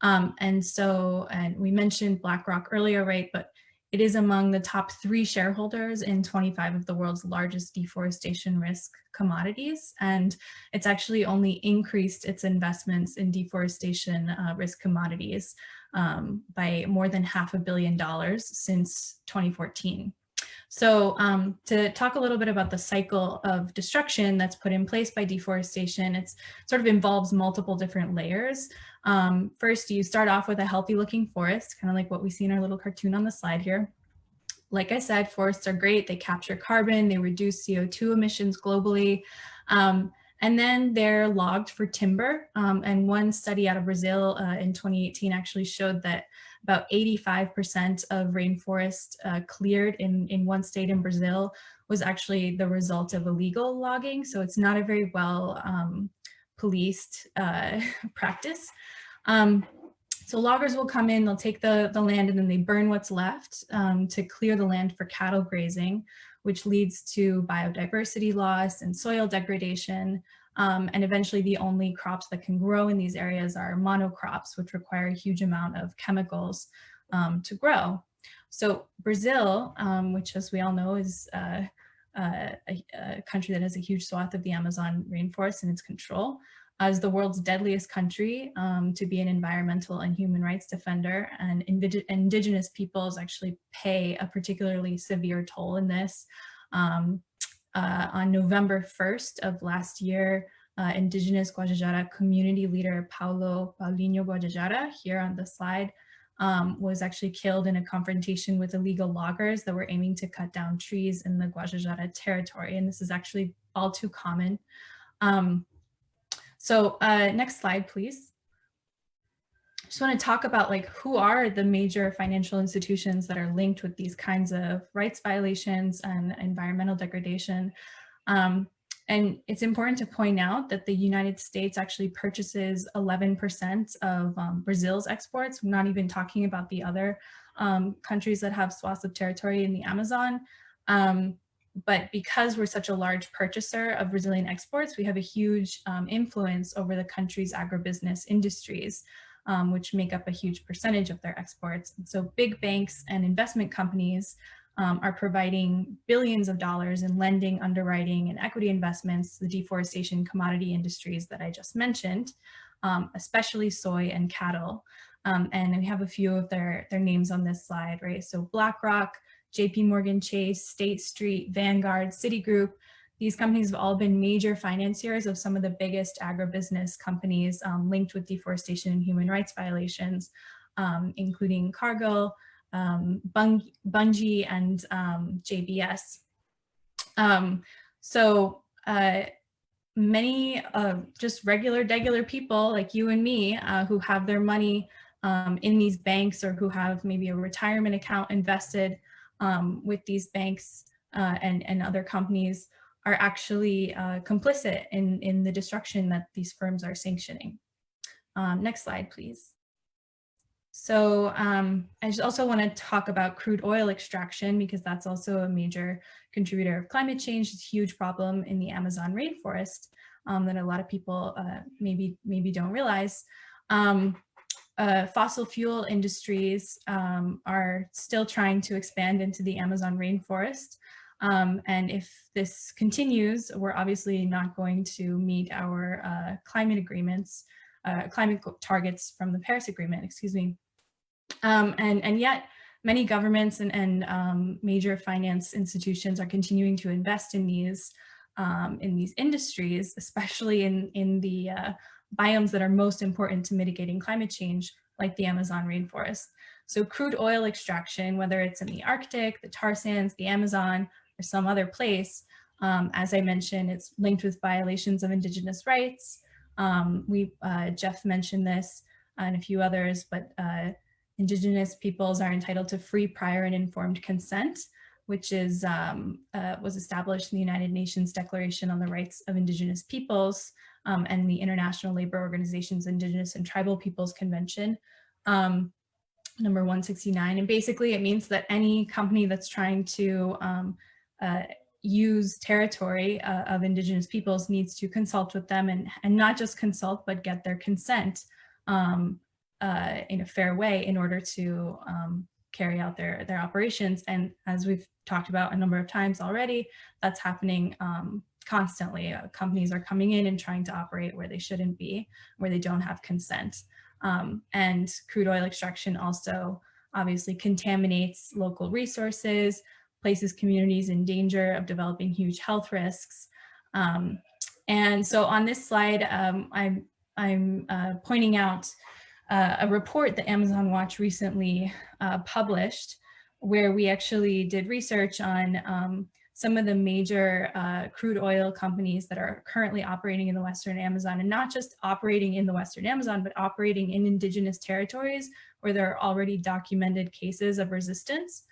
And we mentioned Blackrock earlier, right? But it is among the top 3 shareholders in 25 of the world's largest deforestation risk commodities. And it's actually only increased its investments in deforestation risk commodities by more than $500 million since 2014. So to talk a little bit about the cycle of destruction that's put in place by deforestation, it's sort of involves multiple different layers. First, you start off with a healthy looking forest, kind of like what we see in our little cartoon on the slide here. Like I said, forests are great. They capture carbon, they reduce CO2 emissions globally. And then they're logged for timber. And one study out of Brazil in 2018 actually showed that about 85% of rainforest cleared in one state in Brazil was actually the result of illegal logging. So it's not a very well policed practice. So loggers will come in, they'll take the land, and then they burn what's left to clear the land for cattle grazing, which leads to biodiversity loss and soil degradation. And eventually the only crops that can grow in these areas are monocrops, which require a huge amount of chemicals to grow. So Brazil, which as we all know is a country that has a huge swath of the Amazon rainforest in its control, is the world's deadliest country to be an environmental and human rights defender. And indigenous peoples actually pay a particularly severe toll in this. On November 1st of last year, Indigenous Guajajara community leader Paulinho Guajajara, here on the slide, was actually killed in a confrontation with illegal loggers that were aiming to cut down trees in the Guajajara territory. And this is actually all too common. Next slide, please. Just want to talk about who are the major financial institutions that are linked with these kinds of rights violations and environmental degradation. And it's important to point out that the United States actually purchases 11% of Brazil's exports. I'm not even talking about the other countries that have swaths of territory in the Amazon. But because we're such a large purchaser of Brazilian exports, we have a huge influence over the country's agribusiness industries, which make up a huge percentage of their exports. And so big banks and investment companies are providing billions of dollars in lending, underwriting, and equity investments to the deforestation commodity industries that I just mentioned, especially soy and cattle. And we have a few of their names on this slide, right? So Blackrock, JP Morgan Chase, State Street, Vanguard, Citigroup. These companies have all been major financiers of some of the biggest agribusiness companies linked with deforestation and human rights violations, including Cargill, Bunge, and JBS. Many just regular people like you and me who have their money in these banks, or who have maybe a retirement account invested with these banks and other companies, are actually complicit in the destruction that these firms are sanctioning. Next slide, please. So I just also want to talk about crude oil extraction, because that's also a major contributor of climate change. It's a huge problem in the Amazon rainforest that a lot of people maybe don't realize. Fossil fuel industries are still trying to expand into the Amazon rainforest. And if this continues, we're obviously not going to meet our climate targets from the Paris Agreement, excuse me. And yet many governments and major finance institutions are continuing to invest in these industries, especially in the biomes that are most important to mitigating climate change, like the Amazon rainforest. So crude oil extraction, whether it's in the Arctic, the tar sands, the Amazon, or some other place, as I mentioned, it's linked with violations of Indigenous rights. Jeff mentioned this and a few others, but Indigenous peoples are entitled to free, prior, and informed consent, which is was established in the United Nations Declaration on the Rights of Indigenous Peoples and the International Labor Organization's Indigenous and Tribal Peoples Convention, number 169. And basically it means that any company that's trying to use territory of Indigenous peoples needs to consult with them, and not just consult, but get their consent in a fair way in order to carry out their operations. And as we've talked about a number of times already, that's happening constantly. Companies are coming in and trying to operate where they shouldn't be, where they don't have consent. And crude oil extraction also obviously contaminates local resources, places communities in danger of developing huge health risks. And so on this slide, I'm pointing out a report that Amazon Watch recently published, where we actually did research on some of the major crude oil companies that are currently operating in the Western Amazon, and not just operating in the Western Amazon, but operating in Indigenous territories where there are already documented cases of resistance.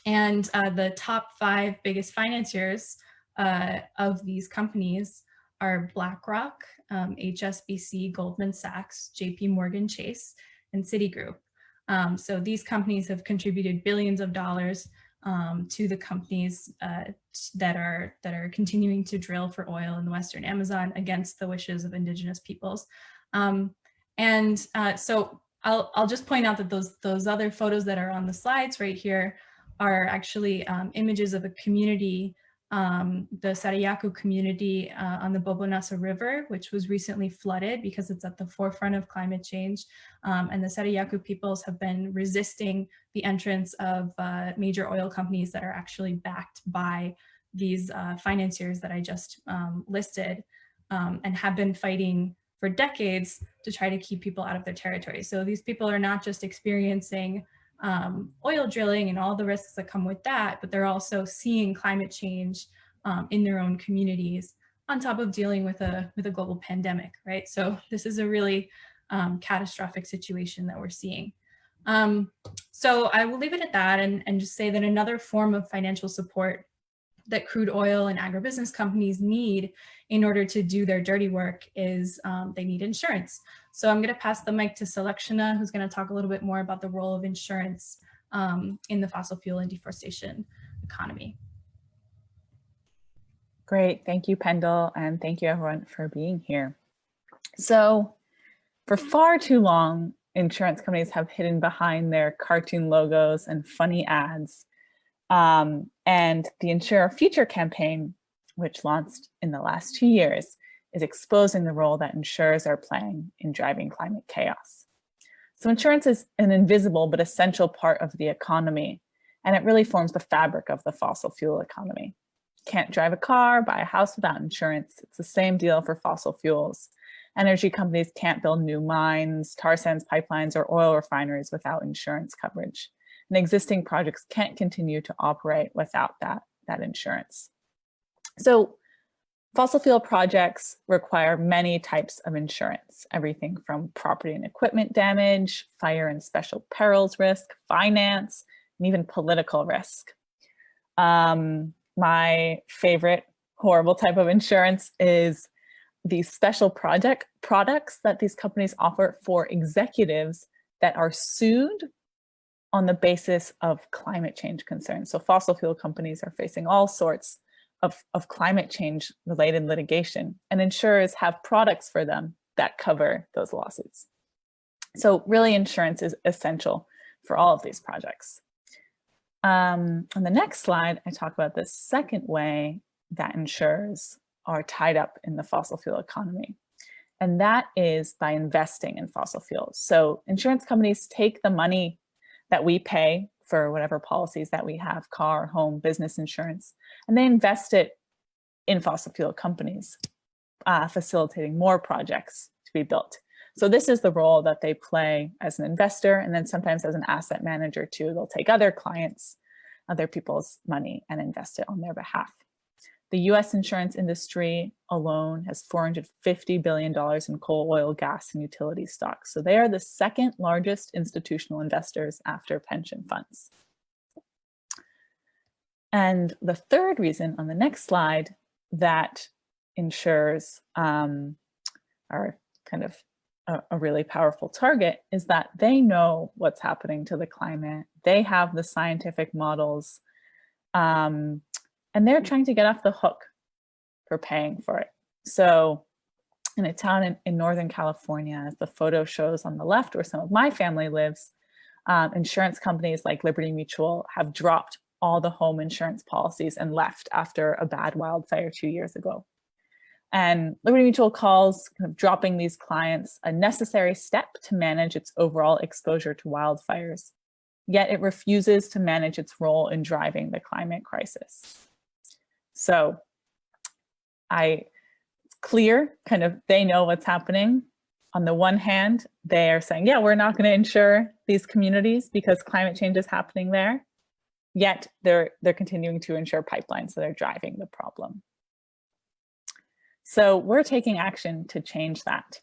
And the top 5 biggest financiers of these companies are Blackrock, HSBC, Goldman Sachs, JP Morgan Chase, and Citigroup. So these companies have contributed billions of dollars to the companies that are continuing to drill for oil in the Western Amazon against the wishes of Indigenous peoples. So I'll just point out that those other photos that are on the slides right here are actually images of a community, the Sarayaku community on the Bobonasa River, which was recently flooded because it's at the forefront of climate change. And the Sarayaku peoples have been resisting the entrance of major oil companies that are actually backed by these financiers that I just listed, and have been fighting for decades to try to keep people out of their territory. So these people are not just experiencing oil drilling and all the risks that come with that, but they're also seeing climate change in their own communities, on top of dealing with a global pandemic, right? So this is a really catastrophic situation that we're seeing. So I will leave it at that and just say that another form of financial support that crude oil and agribusiness companies need in order to do their dirty work is they need insurance. So I'm going to pass the mic to Selekshana, who's going to talk a little bit more about the role of insurance in the fossil fuel and deforestation economy. Great, thank you, Pendle, and thank you everyone for being here. So for far too long, insurance companies have hidden behind their cartoon logos and funny ads. And the Insure Our Future campaign, which launched in the last 2 years, is exposing the role that insurers are playing in driving climate chaos. So insurance is an invisible but essential part of the economy, and it really forms the fabric of the fossil fuel economy. Can't drive a car, buy a house without insurance. It's the same deal for fossil fuels. Energy companies can't build new mines, tar sands pipelines, or oil refineries without insurance coverage. And existing projects can't continue to operate without that insurance. So fossil fuel projects require many types of insurance, everything from property and equipment damage, fire and special perils risk, finance, and even political risk. My favorite horrible type of insurance is these special products that these companies offer for executives that are sued on the basis of climate change concerns. So fossil fuel companies are facing all sorts of climate change related litigation, and insurers have products for them that cover those lawsuits. So really insurance is essential for all of these projects. On the next slide, I talk about the second way that insurers are tied up in the fossil fuel economy. And that is by investing in fossil fuels. So insurance companies take the money that we pay for whatever policies that we have, car, home, business insurance, and they invest it in fossil fuel companies. facilitating more projects to be built. So this is the role that they play as an investor, and then sometimes as an asset manager too. They'll take other clients, other people's money, and invest it on their behalf. The US insurance industry alone has $450 billion in coal, oil, gas, and utility stocks. So they are the second largest institutional investors after pension funds. And the third reason on the next slide that insurers are kind of a really powerful target is that they know what's happening to the climate. They have the scientific models, and they're trying to get off the hook for paying for it. So in a town in Northern California, as the photo shows on the left, where some of my family lives, insurance companies like Liberty Mutual have dropped all the home insurance policies and left after a bad wildfire 2 years ago. And Liberty Mutual calls kind of dropping these clients a necessary step to manage its overall exposure to wildfires, yet it refuses to manage its role in driving the climate crisis. So it's clear, kind of, they know what's happening. On the one hand, they are saying, yeah, we're not going to insure these communities because climate change is happening there. Yet they're continuing to insure pipelines, so they're driving the problem. So we're taking action to change that.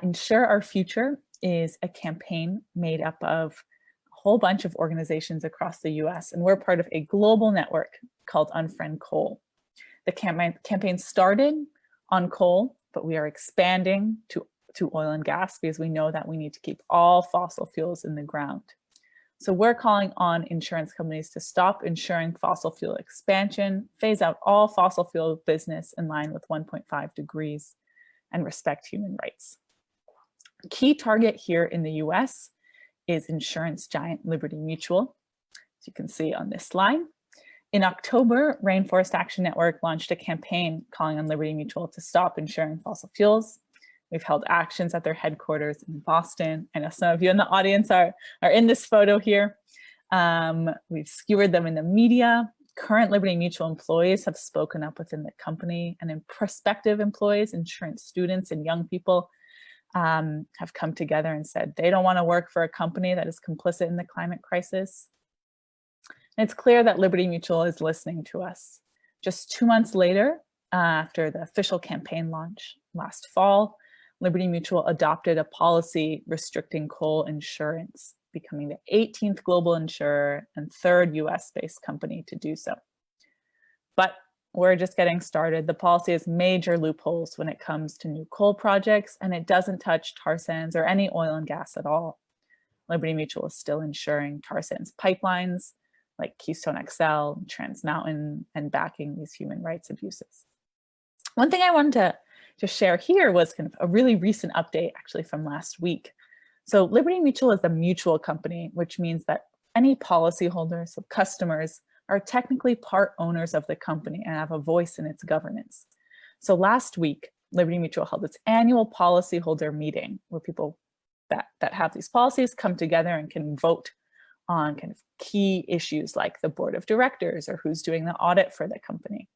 Insure Our Future is a campaign made up of a whole bunch of organizations across the US, and we're part of a global network called Unfriend Coal. The campaign started on coal, but we are expanding to oil and gas because we know that we need to keep all fossil fuels in the ground. So we're calling on insurance companies to stop insuring fossil fuel expansion, phase out all fossil fuel business in line with 1.5 degrees, and respect human rights. A key target here in the US is insurance giant Liberty Mutual, as you can see on this slide. In October, Rainforest Action Network launched a campaign calling on Liberty Mutual to stop insuring fossil fuels. We've held actions at their headquarters in Boston. I know some of you in the audience are in this photo here. We've skewered them in the media. Current Liberty Mutual employees have spoken up within the company, and prospective employees, insurance students, and young people have come together and said they don't want to work for a company that is complicit in the climate crisis. And it's clear that Liberty Mutual is listening to us. Just 2 months later, after the official campaign launch last fall, Liberty Mutual adopted a policy restricting coal insurance, becoming the 18th global insurer and 3rd US-based company to do so. But we're just getting started. The policy has major loopholes when it comes to new coal projects, and it doesn't touch tar sands or any oil and gas at all. Liberty Mutual is still insuring tar sands pipelines like Keystone XL, Trans Mountain, and backing these human rights abuses. One thing I wanted to share here was kind of a really recent update actually from last week. So Liberty Mutual is a mutual company, which means that any policyholders, so customers, are technically part owners of the company and have a voice in its governance. So last week, Liberty Mutual held its annual policyholder meeting where people that have these policies come together and can vote on kind of key issues like the board of directors or who's doing the audit for the company.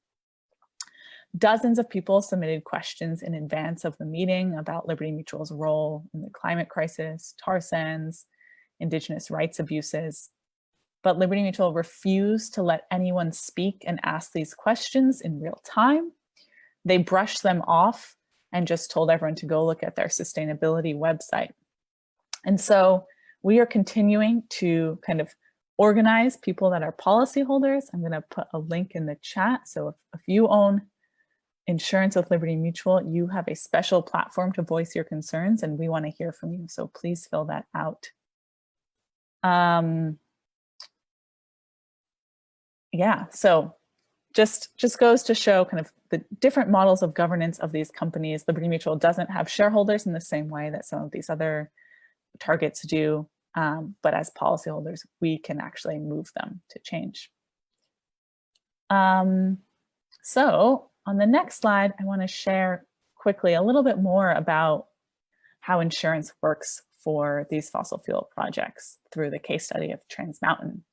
Dozens of people submitted questions in advance of the meeting about Liberty Mutual's role in the climate crisis, tar sands, Indigenous rights abuses. But Liberty Mutual refused to let anyone speak and ask these questions in real time. They brushed them off and just told everyone to go look at their sustainability website. And so we are continuing to kind of organize people that are policyholders. I'm going to put a link in the chat. So if you own insurance with Liberty Mutual, you have a special platform to voice your concerns, and we want to hear from you. So please fill that out. Yeah, so just goes to show kind of the different models of governance of these companies. Liberty Mutual doesn't have shareholders in the same way that some of these other targets do, but as policyholders, we can actually move them to change. So on the next slide, I want to share quickly a little bit more about how insurance works for these fossil fuel projects through the case study of Trans Mountain.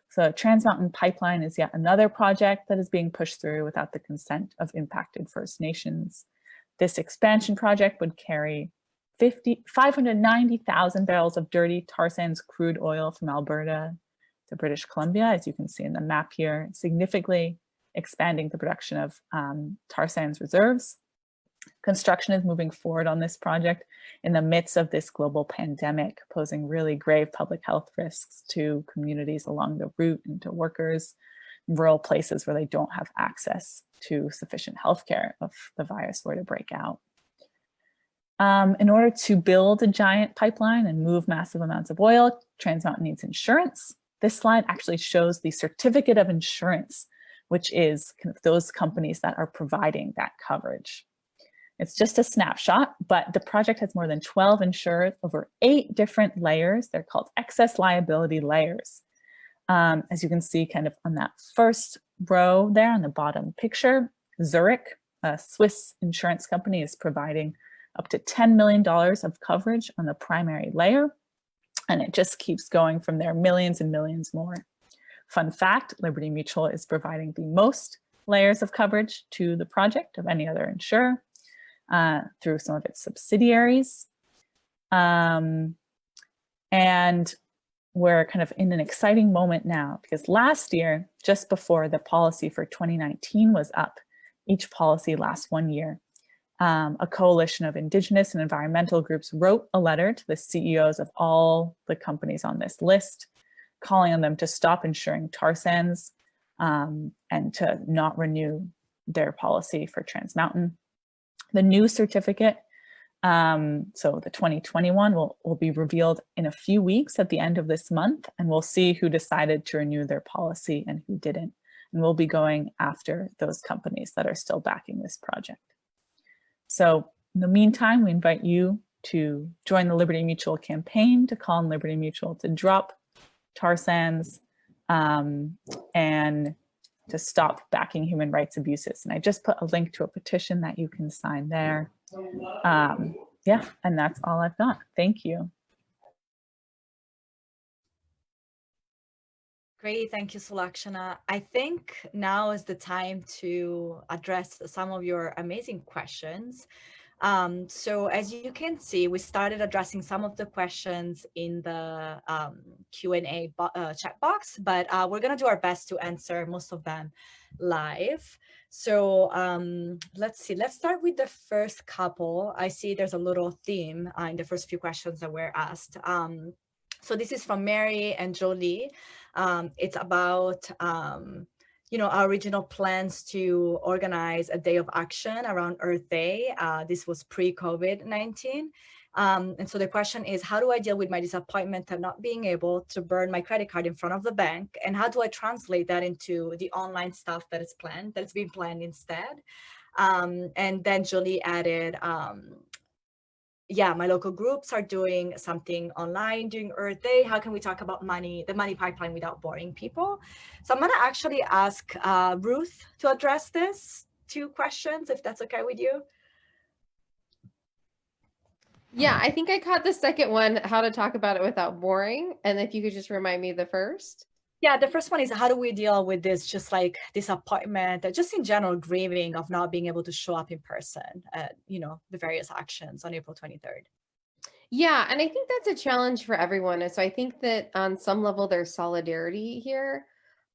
So Trans Mountain Pipeline is yet another project that is being pushed through without the consent of impacted First Nations. This expansion project would carry 590,000 barrels of dirty tar sands crude oil from Alberta to British Columbia, as you can see in the map here, significantly expanding the production of tar sands reserves. Construction is moving forward on this project in the midst of this global pandemic, posing really grave public health risks to communities along the route and to workers in rural places where they don't have access to sufficient healthcare if the virus were to break out. In order to build a giant pipeline and move massive amounts of oil, Trans Mountain needs insurance. This slide actually shows the certificate of insurance, which is kind of those companies that are providing that coverage. It's just a snapshot, but the project has more than 12 insurers over 8 different layers. They're called excess liability layers. As you can see kind of on that first row there on the bottom picture, Zurich, a Swiss insurance company, is providing up to $10 million of coverage on the primary layer. And it just keeps going from there, millions and millions more. Fun fact, Liberty Mutual is providing the most layers of coverage to the project of any other insurer through some of its subsidiaries. And we're kind of in an exciting moment now because last year, just before the policy for 2019 was up, each policy lasts 1 year. A coalition of Indigenous and environmental groups wrote a letter to the CEOs of all the companies on this list, calling on them to stop insuring tar sands and to not renew their policy for Trans Mountain. The new certificate, so the 2021, will be revealed in a few weeks at the end of this month, and we'll see who decided to renew their policy and who didn't. And we'll be going after those companies that are still backing this project. So in the meantime, we invite you to join the Liberty Mutual campaign to call on Liberty Mutual to drop tar sands and to stop backing human rights abuses. And I just put a link to a petition that you can sign there. Yeah, and that's all I've got. Thank you. Great, thank you, Sulakshana. I think now is the time to address some of your amazing questions. So as you can see, we started addressing some of the questions in the Q&A chat box, but we're gonna do our best to answer most of them live. So let's see, let's start with the first couple. I see there's a little theme in the first few questions that were asked. So this is from Mary and Jolie. It's about our original plans to organize a day of action around Earth Day. This was pre-COVID-19. And so the question is, how do I deal with my disappointment at not being able to burn my credit card in front of the bank? And how do I translate that into the online stuff that is planned, that's being planned instead? And then Jolie added, yeah, my local groups are doing something online during Earth Day. How can we talk about money, the money pipeline, without boring people? So I'm going to actually ask Ruth to address this 2 questions, if that's okay with you. Yeah, I think I caught the second one, how to talk about it without boring. And if you could just remind me the first. Yeah, the first one is, how do we deal with this, just like disappointment, just in general grieving of not being able to show up in person at, the various actions on April 23rd? Yeah, and I think that's a challenge for everyone. And so I think that on some level there's solidarity here,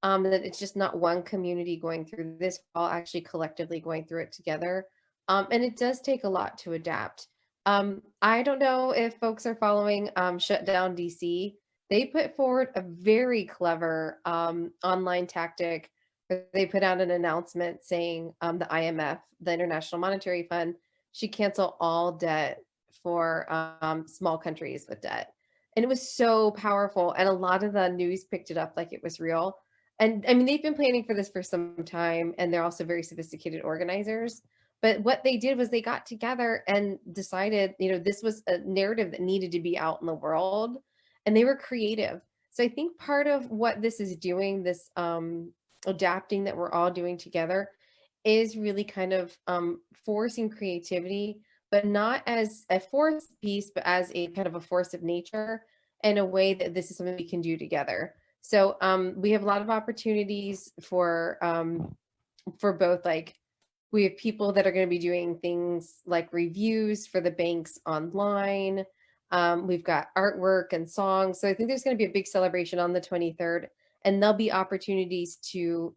that it's just not one community going through this, we're all actually collectively going through it together. And it does take a lot to adapt. I don't know if folks are following Shutdown DC. They put forward a very clever online tactic where they put out an announcement saying the IMF, the International Monetary Fund, should cancel all debt for small countries with debt. And it was so powerful. And a lot of the news picked it up like it was real. And I mean, they've been planning for this for some time, and they're also very sophisticated organizers. But what they did was they got together and decided, this was a narrative that needed to be out in the world, and they were creative. So I think part of what this is doing, this adapting that we're all doing together, is really kind of forcing creativity, but not as a forced piece, but as a kind of a force of nature, in a way that this is something we can do together. So we have a lot of opportunities for both, like we have people that are going to be doing things like reviews for the banks online. We've got artwork and songs. So I think there's going to be a big celebration on the 23rd, and there'll be opportunities to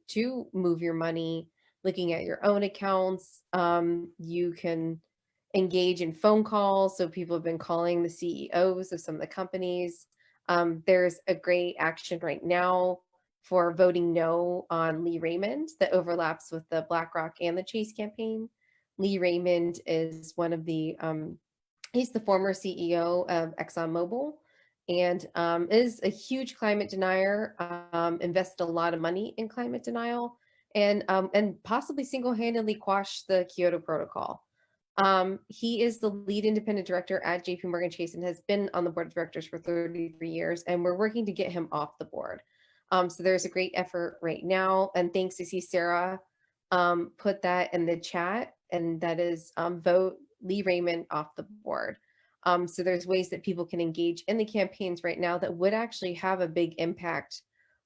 move your money, looking at your own accounts. You can engage in phone calls. So people have been calling the CEOs of some of the companies. There's a great action right now for voting no on Lee Raymond that overlaps with the Blackrock and the Chase campaign. Lee Raymond is one of the, he's the former CEO of ExxonMobil, and is a huge climate denier, invested a lot of money in climate denial, and possibly single-handedly quashed the Kyoto Protocol. He is the lead independent director at JP Morgan Chase and has been on the board of directors for 33 years, and we're working to get him off the board. So there's a great effort right now, and thanks to see Sarah put that in the chat, and that is vote Lee Raymond off the board. So there's ways that people can engage in the campaigns right now that would actually have a big impact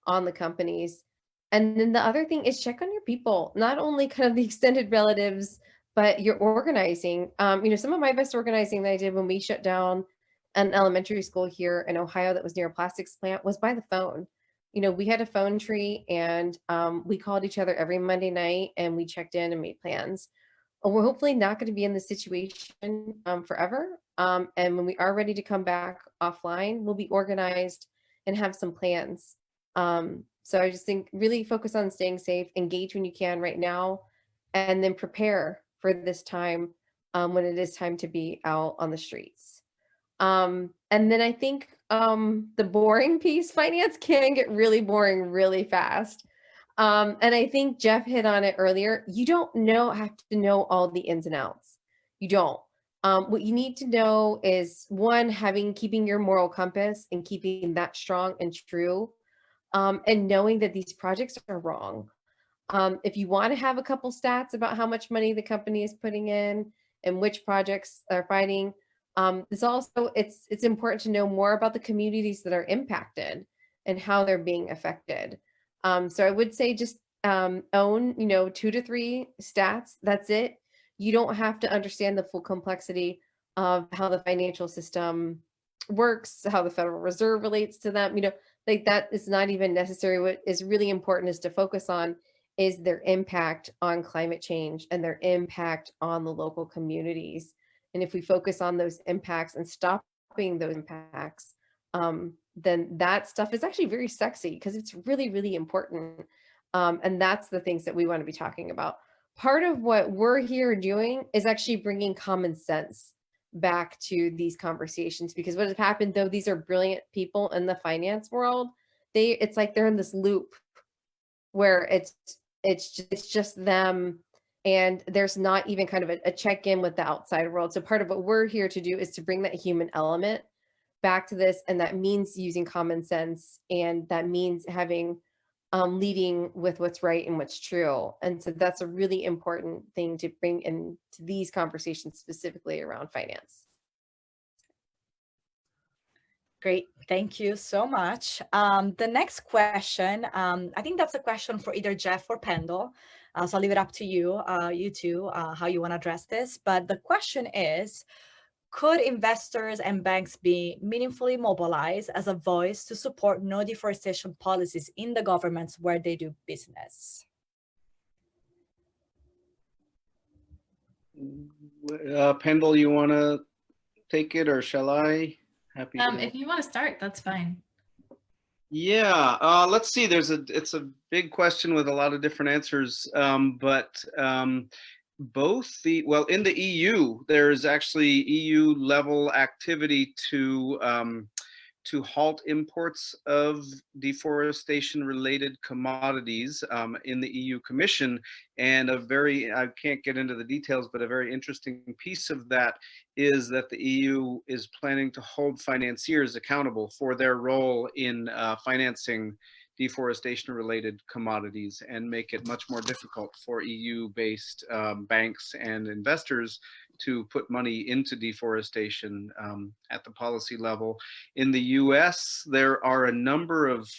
on the companies. And then the other thing is check on your people, not only kind of the extended relatives, but your organizing. Some of my best organizing that I did when we shut down an elementary school here in Ohio that was near a plastics plant was by the phone. We had a phone tree, and we called each other every Monday night, and we checked in and made plans. We're hopefully not going to be in this situation forever. And when we are ready to come back offline, we'll be organized and have some plans. So I just think really focus on staying safe, engage when you can right now, and then prepare for this time when it is time to be out on the streets. And then I think the boring piece, finance can get really boring really fast. And I think Jeff hit on it earlier. You don't have to know all the ins and outs. You don't. What you need to know is, one, keeping your moral compass and keeping that strong and true, and knowing that these projects are wrong. If you want to have a couple stats about how much money the company is putting in and which projects are fighting, it's important to know more about the communities that are impacted and how they're being affected. So I would say just own 2 to 3 stats. That's it. You don't have to understand the full complexity of how the financial system works, how the Federal Reserve relates to them. Like that is not even necessary. What is really important is to focus on is their impact on climate change and their impact on the local communities. And if we focus on those impacts and stopping those impacts, then that stuff is actually very sexy because it's really, really important. And that's the things that we want to be talking about. Part of what we're here doing is actually bringing common sense back to these conversations, because what has happened, though these are brilliant people in the finance world, it's like they're in this loop where it's just them, and there's not even kind of a check-in with the outside world. So part of what we're here to do is to bring that human element back to this, and that means using common sense, and that means having leading with what's right and what's true. And so that's a really important thing to bring into these conversations, specifically around finance. Great, thank you so much. The next question, I think that's a question for either Jeff or Pendle. So I'll leave it up to you, you two, how you want to address this. But the question is, could investors and banks be meaningfully mobilized as a voice to support no deforestation policies in the governments where they do business? Pendle, you want to take it, or shall I? Happy to. If you want to start, that's fine. Yeah, let's see. It's a big question with a lot of different answers, but in the EU, there's actually EU level activity to halt imports of deforestation related commodities in the EU Commission. And I can't get into the details, but a very interesting piece of that is that the EU is planning to hold financiers accountable for their role in financing deforestation related commodities, and make it much more difficult for EU based banks and investors to put money into deforestation at the policy level. In the US, there are a number of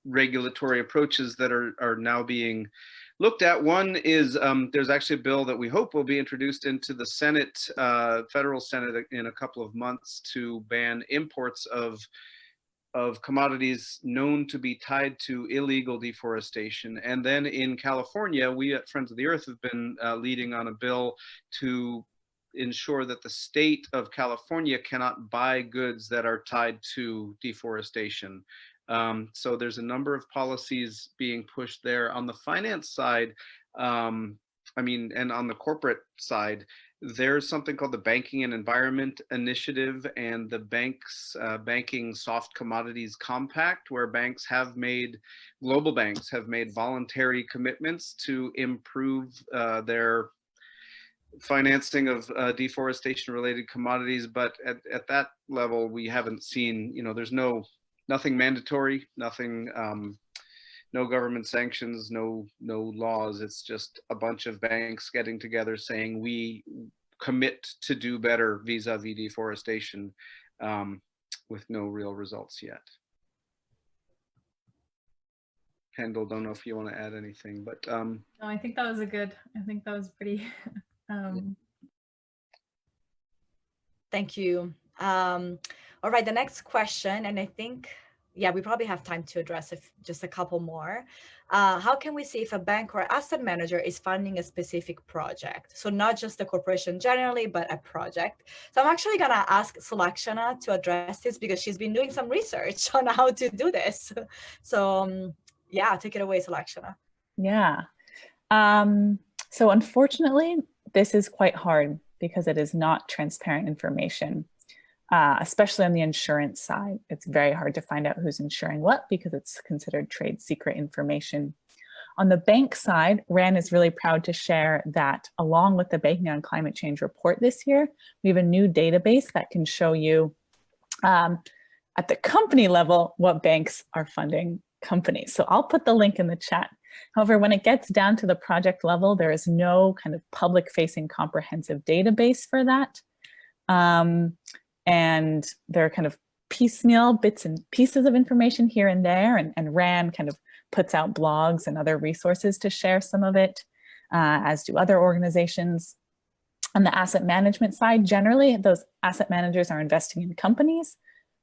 regulatory approaches that are now being looked at. One is there's actually a bill that we hope will be introduced into the Senate, federal Senate in a couple of months to ban imports of commodities known to be tied to illegal deforestation. And then in California, we at Friends of the Earth have been leading on a bill to ensure that the state of California cannot buy goods that are tied to deforestation. So there's a number of policies being pushed there. On the finance side, and on the corporate side, there's something called the Banking and Environment Initiative and the Banking Soft Commodities Compact, where global banks have made voluntary commitments to improve their financing of deforestation related commodities. But at that level, we haven't seen, there's nothing mandatory, nothing, no government sanctions, no laws. It's just a bunch of banks getting together saying we commit to do better vis-a-vis deforestation, with no real results yet. Kendall, don't know if you want to add anything, but no, I think that was pretty Thank you. All right, the next question, and I think, yeah, we probably have time to address just a couple more. How can we see if a bank or asset manager is funding a specific project? So not just the corporation generally, but a project. So I'm actually gonna ask Sulakshana to address this because she's been doing some research on how to do this. So yeah, take it away, Sulakshana. Yeah. So unfortunately, this is quite hard because it is not transparent information. Especially on the insurance side, it's very hard to find out who's insuring what because it's considered trade secret information. On the bank side, RAN is really proud to share that along with the Banking on Climate Change report this year, we have a new database that can show you at the company level what banks are funding companies. So I'll put the link in the chat. However, when it gets down to the project level, there is no kind of public-facing comprehensive database for that. And there are kind of piecemeal bits and pieces of information here and there, and RAN kind of puts out blogs and other resources to share some of it, as do other organizations. On the asset management side, generally, those asset managers are investing in companies,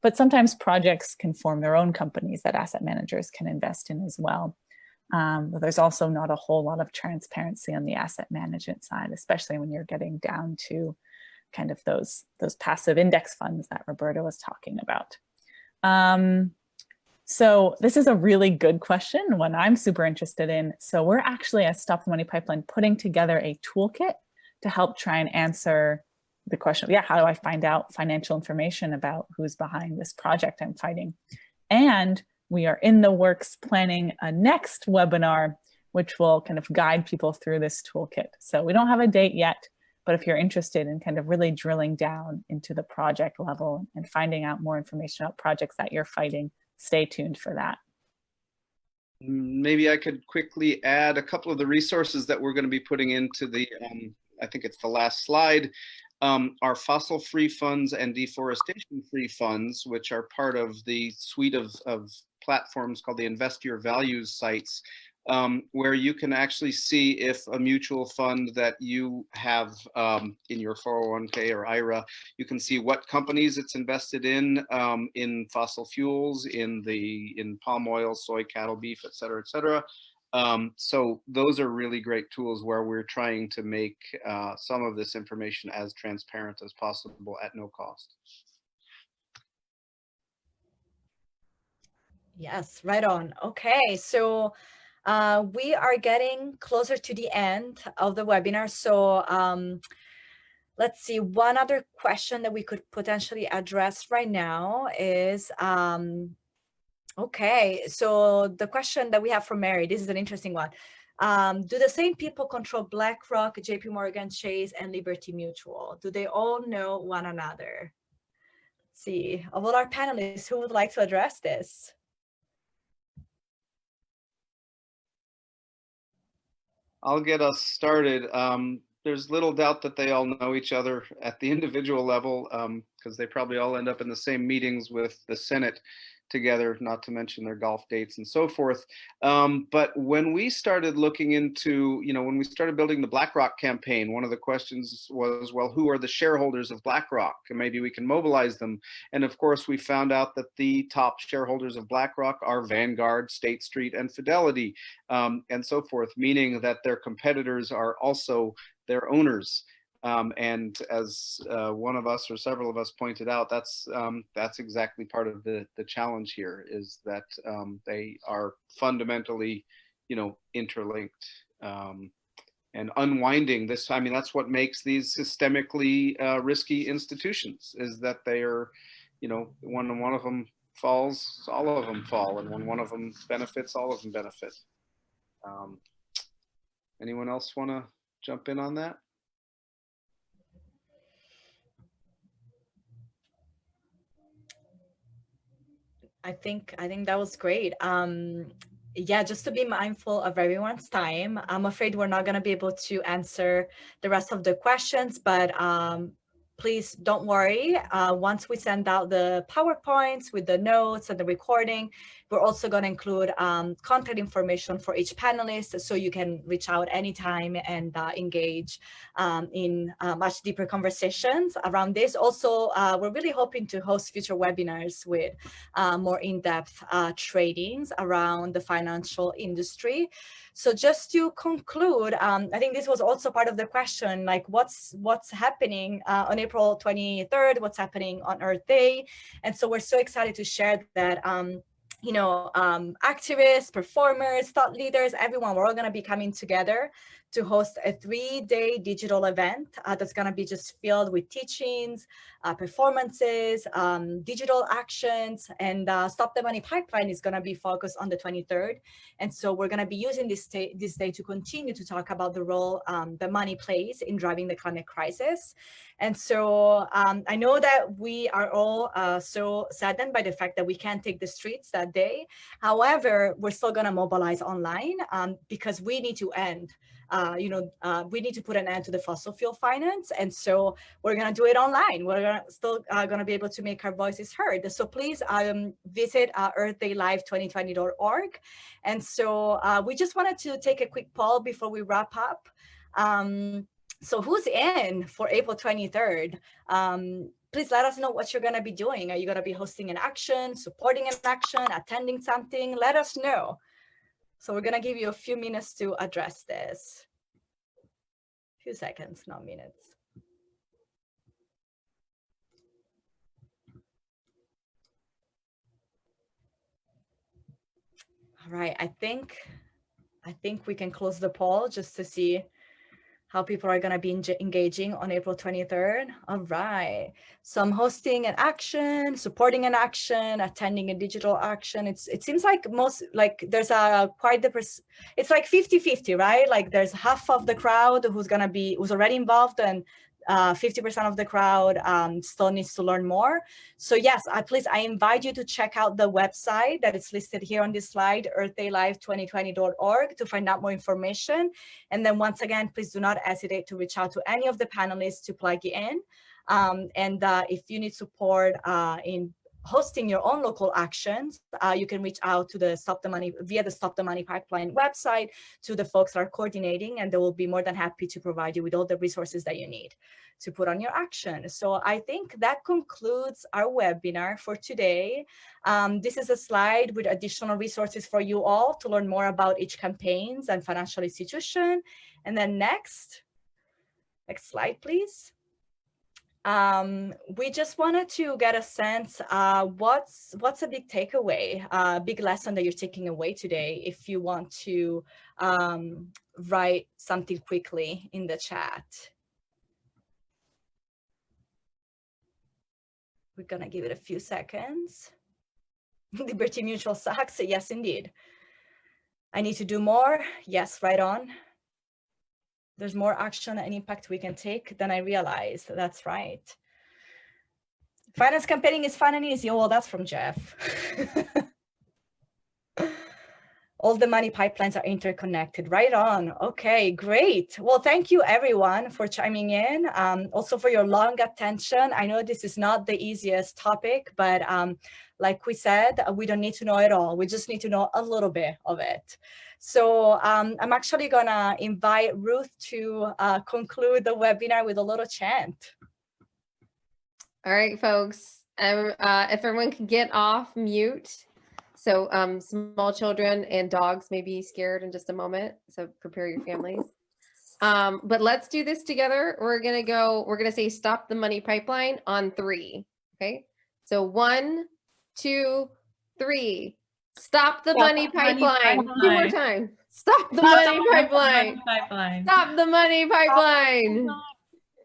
but sometimes projects can form their own companies that asset managers can invest in as well. But there's also not a whole lot of transparency on the asset management side, especially when you're getting down to kind of those passive index funds that Roberta was talking about. So this is a really good question, one I'm super interested in. So we're actually at Stop the Money Pipeline putting together a toolkit to help try and answer the question, how do I find out financial information about who's behind this project I'm fighting? And we are in the works planning a next webinar, which will kind of guide people through this toolkit. So we don't have a date yet, but if you're interested in kind of really drilling down into the project level and finding out more information about projects that you're fighting, stay tuned for that. Maybe I could quickly add a couple of the resources that we're going to be putting into the, I think it's the last slide, are fossil-free funds and deforestation-free funds, which are part of the suite of platforms called the Invest Your Values sites, where you can actually see if a mutual fund that you have in your 401k or IRA, you can see what companies it's invested in fossil fuels, in palm oil, soy, cattle, beef, et cetera, et cetera. So those are really great tools where we're trying to make some of this information as transparent as possible at no cost. Yes, right on. Okay, so we are getting closer to the end of the webinar. So let's see, one other question that we could potentially address right now is, okay, so the question that we have from Mary, this is an interesting one. Do the same people control BlackRock, JP Morgan Chase, and Liberty Mutual? Do they all know one another? Let's see, of all our panelists, who would like to address this? I'll get us started. there's little doubt that they all know each other at the individual level, because they probably all end up in the same meetings with the Senate together, not to mention their golf dates and so forth. But when we started looking into, when we started building the Blackrock campaign, one of the questions was, well, who are the shareholders of Blackrock? And maybe we can mobilize them. And of course, we found out that the top shareholders of Blackrock are Vanguard, State Street, and Fidelity, and so forth, meaning that their competitors are also their owners. And as one of us or several of us pointed out, that's exactly part of the challenge here, is that they are fundamentally, interlinked. And unwinding this, I mean, that's what makes these systemically risky institutions, is that they are, when one of them falls, all of them fall, and when one of them benefits, all of them benefit. Anyone else want to jump in on that? I think that was great. Yeah, just to be mindful of everyone's time. I'm afraid we're not going to be able to answer the rest of the questions, but please don't worry. Once we send out the PowerPoints with the notes and the recording, we're also going to include contact information for each panelist, so you can reach out anytime and engage in much deeper conversations around this. Also, we're really hoping to host future webinars with more in-depth tradings around the financial industry. So just to conclude, I think this was also part of the question, like what's happening on April 23rd, what's happening on Earth Day. And so we're so excited to share that activists, performers, thought leaders, everyone, we're all going to be coming together to host a 3-day digital event that's going to be just filled with teachings, performances, digital actions, and Stop the Money Pipeline is going to be focused on the 23rd. And so we're going to be using this day to continue to talk about the role that money plays in driving the climate crisis. And so I know that we are all so saddened by the fact that we can't take the streets that day. However, we're still going to mobilize online because we need to end. We need to put an end to the fossil fuel finance. And so we're going to do it online. We're still going to be able to make our voices heard. So please visit earthdaylive2020.org. And so we just wanted to take a quick poll before we wrap up. So who's in for April 23rd? Please let us know what you're going to be doing. Are you going to be hosting an action, supporting an action, attending something? Let us know. So we're going to give you a few minutes to address this. A few seconds, not minutes. All right, I think we can close the poll just to see how people are going to be engaging on April 23rd. All right. So I'm hosting an action, supporting an action, attending a digital action. It seems like there's it's like 50-50, right? Like there's half of the crowd who's already involved, and 50% of the crowd still needs to learn more. So yes, please, I invite you to check out the website that is listed here on this slide, earthdaylive2020.org, to find out more information. And then once again, please do not hesitate to reach out to any of the panelists to plug you in. And if you need support in hosting your own local actions, you can reach out to the Stop the Money via the Stop the Money Pipeline website to the folks that are coordinating, and they will be more than happy to provide you with all the resources that you need to put on your action. So I think that concludes our webinar for today. This is a slide with additional resources for you all to learn more about each campaigns and financial institution. And then next slide, please. We just wanted to get a sense, what's a big takeaway, big lesson that you're taking away today, if you want to write something quickly in the chat. We're gonna give it a few seconds. Liberty Mutual sucks. Yes, indeed. I need to do more. Yes, right on. There's more action and impact we can take than I realized. That's right. Finance campaigning is fun and easy. Oh, well, that's from Jeff. all the money pipelines are interconnected. Right on. Okay, great. Well, thank you everyone for chiming in. Also for your long attention. I know this is not the easiest topic, but like we said, we don't need to know it all. We just need to know a little bit of it. So I'm actually gonna invite Ruth to conclude the webinar with a little chant. All right, folks. If everyone can get off mute. So small children and dogs may be scared in just a moment. So prepare your families. But let's do this together. We're gonna say stop the money pipeline on 3. Okay. So 1, 2, 3. Stop the money pipeline. 2 more times. Stop the money pipeline. Stop the money pipeline.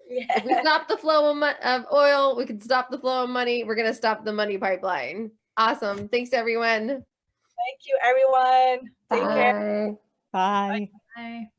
If we stop the flow of oil, we can stop the flow of money. We're gonna stop the money pipeline. Awesome. Thanks, everyone. Thank you, everyone. Take care. Bye. Bye.